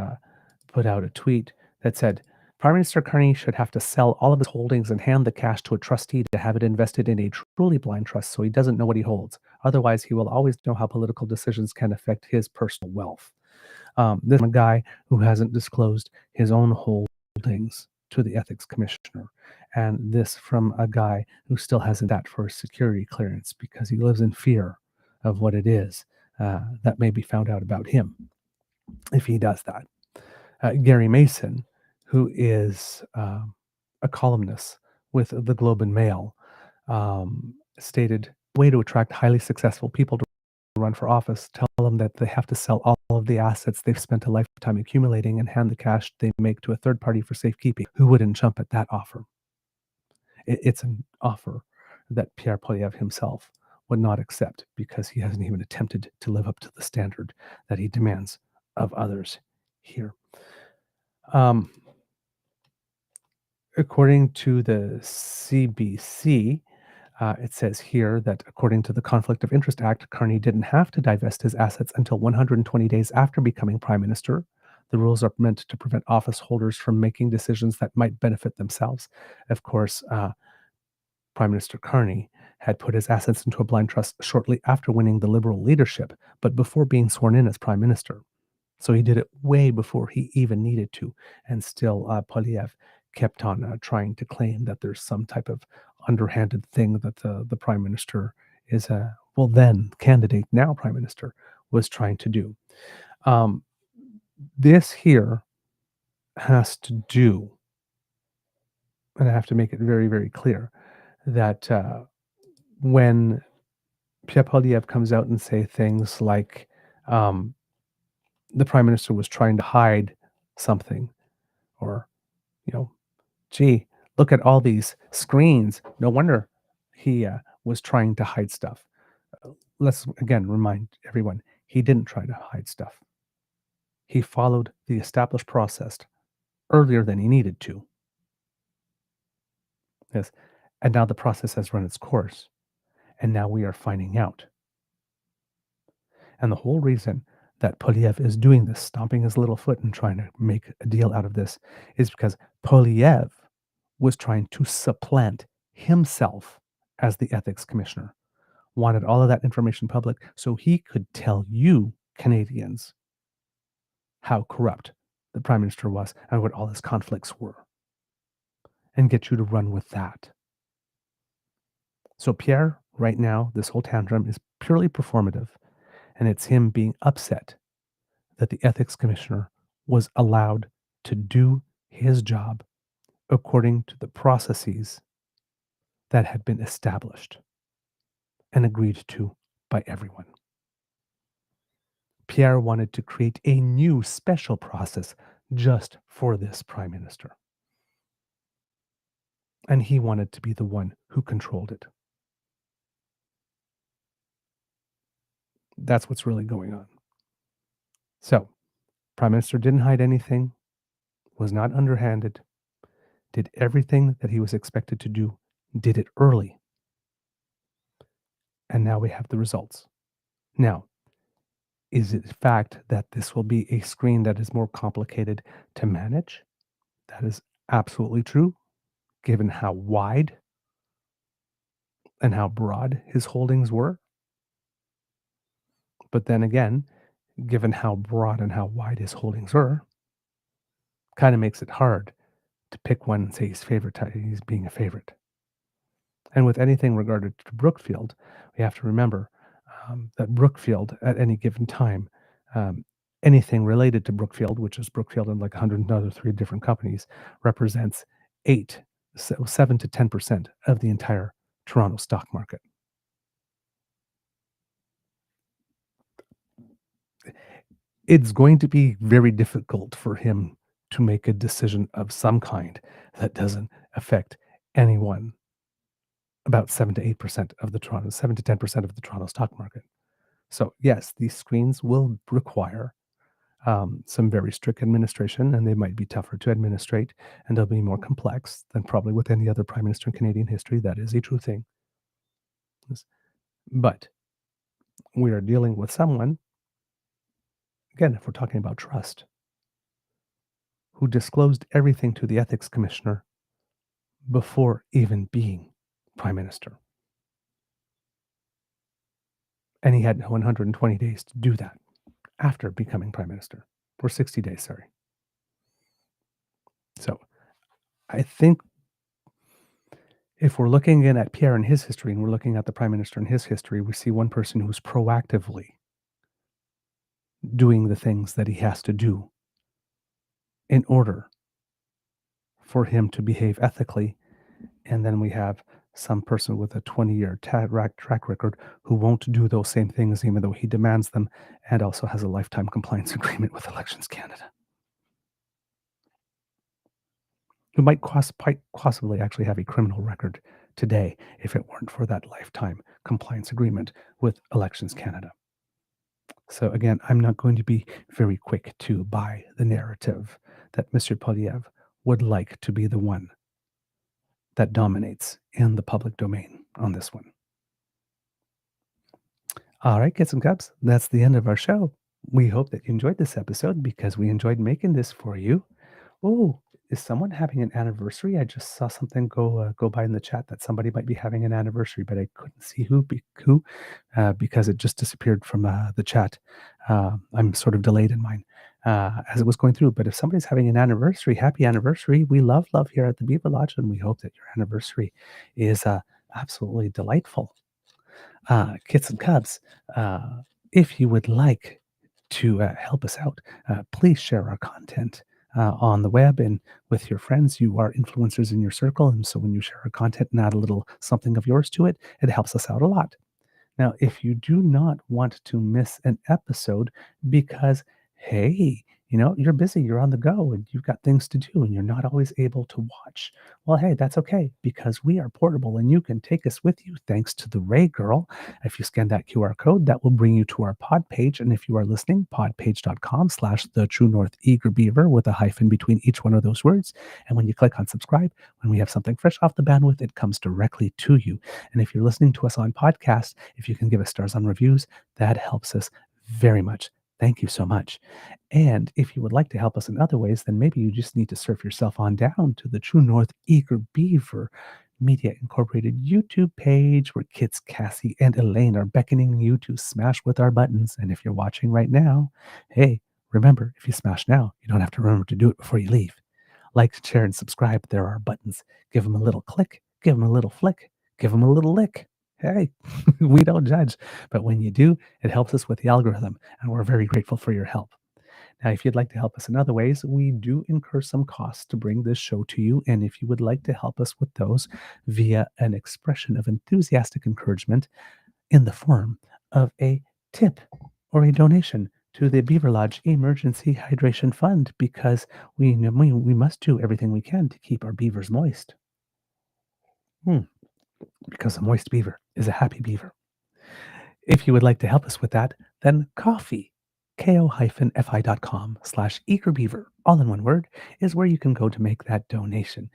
put out a tweet that said, "Prime Minister Carney should have to sell all of his holdings and hand the cash to a trustee to have it invested in a truly blind trust so he doesn't know what he holds. Otherwise, he will always know how political decisions can affect his personal wealth." This is a guy who hasn't disclosed his own holdings to the ethics commissioner. And this from a guy who still hasn't that for a security clearance because he lives in fear of what it is that may be found out about him if he does that. Gary Mason, who is a columnist with the Globe and Mail, stated, "The way to attract highly successful people to run for office, tell them that they have to sell all of the assets they've spent a lifetime accumulating and hand the cash they make to a third party for safekeeping." Who wouldn't jump at that offer? It's an offer that Pierre Poilievre himself would not accept because he hasn't even attempted to live up to the standard that he demands of others here. According to the CBC, it says here that according to the Conflict of Interest Act, Carney didn't have to divest his assets until 120 days after becoming Prime Minister. The rules are meant to prevent office holders from making decisions that might benefit themselves. Of course, Prime Minister Carney had put his assets into a blind trust shortly after winning the Liberal leadership, but before being sworn in as Prime Minister. So he did it way before he even needed to, and still Poilievre kept on trying to claim that there's some type of underhanded thing that the Prime Minister is then candidate, now Prime Minister, was trying to do. This here has to do, and I have to make it very, very clear, that when Pierre Poilievre comes out and say things like the Prime Minister was trying to hide something, or, gee, look at all these screens. No wonder he was trying to hide stuff. Let's again remind everyone, he didn't try to hide stuff. He followed the established process earlier than he needed to. Yes. And now the process has run its course. And now we are finding out. And the whole reason that Polyev is doing this, stomping his little foot and trying to make a deal out of this, is because Polyev was trying to supplant himself as the ethics commissioner, wanted all of that information public so he could tell you, Canadians, how corrupt the prime minister was and what all his conflicts were, and get you to run with that. So Pierre, right now, this whole tantrum is purely performative, and it's him being upset that the ethics commissioner was allowed to do his job according to the processes that had been established and agreed to by everyone. Pierre wanted to create a new special process just for this prime minister. And he wanted to be the one who controlled it. That's what's really going on. So, Prime Minister didn't hide anything, was not underhanded, did everything that he was expected to do, did it early. And now we have the results. Now, is it fact that this will be a screen that is more complicated to manage? That is absolutely true, given how wide and how broad his holdings were. But then again, given how broad and how wide his holdings were, kind of makes it hard to pick one and say he's being a favorite. And with anything regarded to Brookfield, we have to remember that Brookfield, at any given time, anything related to Brookfield, which is Brookfield and like 103 different companies, represents 7 to 10% of the entire Toronto stock market. It's going to be very difficult for him to make a decision of some kind that doesn't affect anyone. About 7 to 8% of the Toronto, 7 to 10% of the Toronto stock market. So yes, these screens will require some very strict administration, and they might be tougher to administrate, and they'll be more complex than probably with any other prime minister in Canadian history. That is a true thing. But we are dealing with someone, again, if we're talking about trust, who disclosed everything to the ethics commissioner before even being prime minister. And he had 120 days to do that after becoming prime minister, or 60 days, sorry. So I think if we're looking again at Pierre and his history, and we're looking at the prime minister and his history, we see one person who's proactively doing the things that he has to do in order for him to behave ethically. And then we have some person with a 20-year track record who won't do those same things even though he demands them, and also has a lifetime compliance agreement with Elections Canada, who might possibly actually have a criminal record today if it weren't for that lifetime compliance agreement with Elections Canada. So again, I'm not going to be very quick to buy the narrative that Mr. Polyev would like to be the one that dominates in the public domain on this one. All right, kids and cubs, that's the end of our show. We hope that you enjoyed this episode because we enjoyed making this for you. Oh, is someone having an anniversary? I just saw something go by in the chat that somebody might be having an anniversary, but I couldn't see who because it just disappeared from the chat. I'm sort of delayed in mine as it was going through. But if somebody's having an anniversary, happy anniversary. We love here at the Beaver Lodge, and we hope that your anniversary is absolutely delightful. Kids and cubs, if you would like to help us out, please share our content on the web and with your friends. You are influencers in your circle, and so when you share our content and add a little something of yours to it, it helps us out a lot. Now, if you do not want to miss an episode because, hey, You're busy, you're on the go, and you've got things to do, and you're not always able to watch. Well, hey, that's okay, because we are portable and you can take us with you thanks to the Ray Girl. If you scan that QR code, that will bring you to our pod page. And if you are listening, podpage.com/the True North Eager Beaver with a hyphen between each one of those words. And when you click on subscribe, when we have something fresh off the bandwidth, it comes directly to you. And if you're listening to us on podcast, if you can give us stars on reviews, that helps us very much. Thank you so much. And if you would like to help us in other ways, then maybe you just need to surf yourself on down to the True North Eager Beaver Media Incorporated YouTube page, where Kits, Cassie, and Elaine are beckoning you to smash with our buttons. And if you're watching right now, hey, remember, if you smash now, you don't have to remember to do it before you leave. Like, share, and subscribe. There are buttons. Give them a little click, give them a little flick, give them a little lick. Hey, we don't judge. But when you do, it helps us with the algorithm, and we're very grateful for your help. Now, if you'd like to help us in other ways, we do incur some costs to bring this show to you. And if you would like to help us with those via an expression of enthusiastic encouragement in the form of a tip or a donation to the Beaver Lodge Emergency Hydration Fund, because we must do everything we can to keep our beavers moist. Because a moist beaver is a happy beaver. If you would like to help us with that, then coffee, ko-fi.com/eagerbeaver, all in one word, is where you can go to make that donation.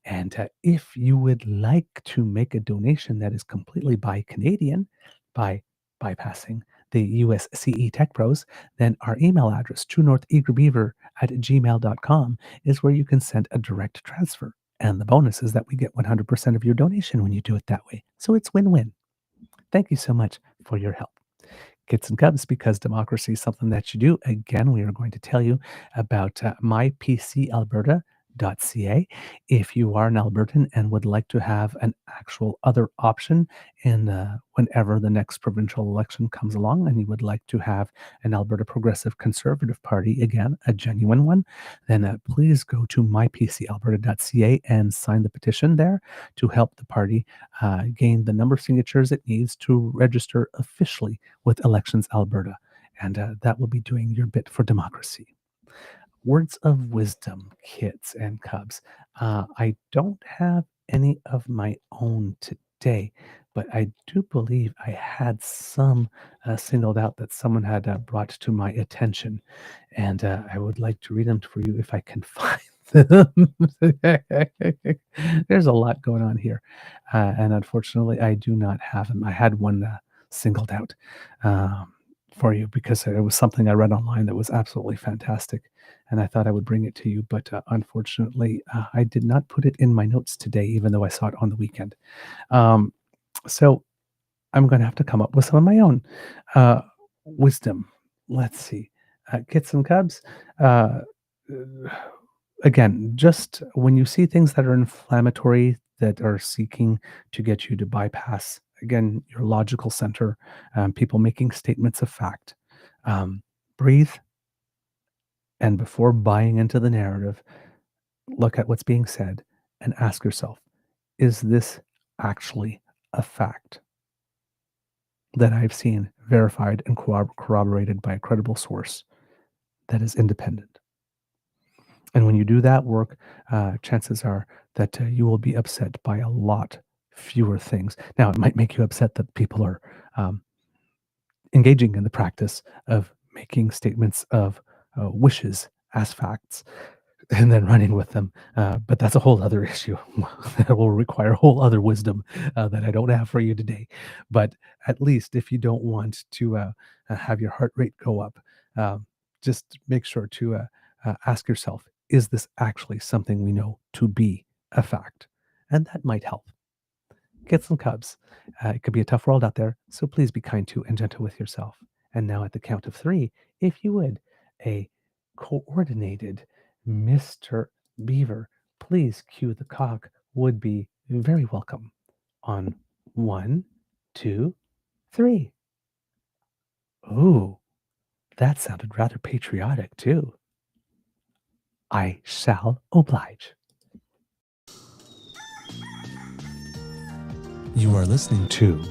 And if you would like to make a donation that is completely by Canadian, by bypassing the US CE Tech Pros, then our email address, truenortheagerbeaver@gmail.com, is where you can send a direct transfer. And the bonus is that we get 100% of your donation when you do it that way. So it's win-win. Thank you so much for your help. Kits and Cubs, because democracy is something that you do. Again, we are going to tell you about mypcalberta.ca. If you are an Albertan and would like to have an actual other option in whenever the next provincial election comes along, and you would like to have an Alberta Progressive Conservative Party, again, a genuine one, then please go to mypcalberta.ca and sign the petition there to help the party gain the number of signatures it needs to register officially with Elections Alberta. And that will be doing your bit for democracy. Words of wisdom, Kits and Cubs. I don't have any of my own today, but I do believe I had some singled out that someone had brought to my attention, and I would like to read them for you if I can find them. There's a lot going on here, and unfortunately, I do not have them. I had one singled out for you because it was something I read online that was absolutely fantastic, and I thought I would bring it to you, but unfortunately, I did not put it in my notes today, even though I saw it on the weekend. So I'm going to have to come up with some of my own wisdom. Let's see. Kits and Cubs. Again, just when you see things that are inflammatory, that are seeking to get you to bypass, again, your logical center, people making statements of fact, breathe. And before buying into the narrative, look at what's being said and ask yourself, is this actually a fact that I've seen verified and corroborated by a credible source that is independent? And when you do that work, chances are that you will be upset by a lot fewer things. Now, it might make you upset that people are engaging in the practice of making statements of wishes as facts and then running with them. But that's a whole other issue that will require whole other wisdom that I don't have for you today. But at least if you don't want to have your heart rate go up, just make sure to ask yourself, is this actually something we know to be a fact? And that might help. Kits and Cubs, it could be a tough world out there, so please be kind to and gentle with yourself. And now at the count of 3, if you would, a coordinated Mr. Beaver, please cue the cock, would be very welcome. On 1, 2, 3. Ooh, that sounded rather patriotic too. I shall oblige. You are listening to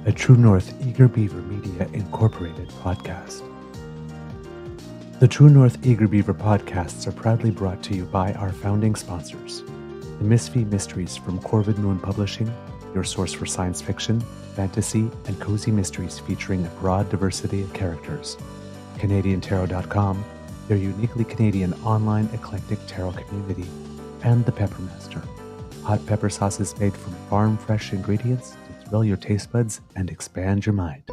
a True North Eager Beaver Media Incorporated podcast. The True North Eager Beaver podcasts are proudly brought to you by our founding sponsors. The Misfit Mysteries from Corvid Moon Publishing, your source for science fiction, fantasy, and cozy mysteries featuring a broad diversity of characters. CanadianTarot.com, their uniquely Canadian online eclectic tarot community. And The Peppermaster, hot pepper sauces made from farm-fresh ingredients to thrill your taste buds and expand your mind.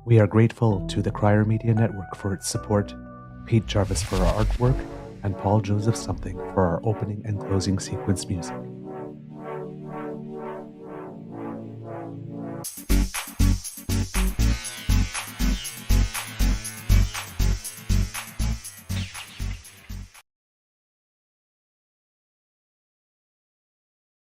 We are grateful to the Crier Media Network for its support, Pete Jarvis for our artwork, and Paul Joseph Something for our opening and closing sequence music.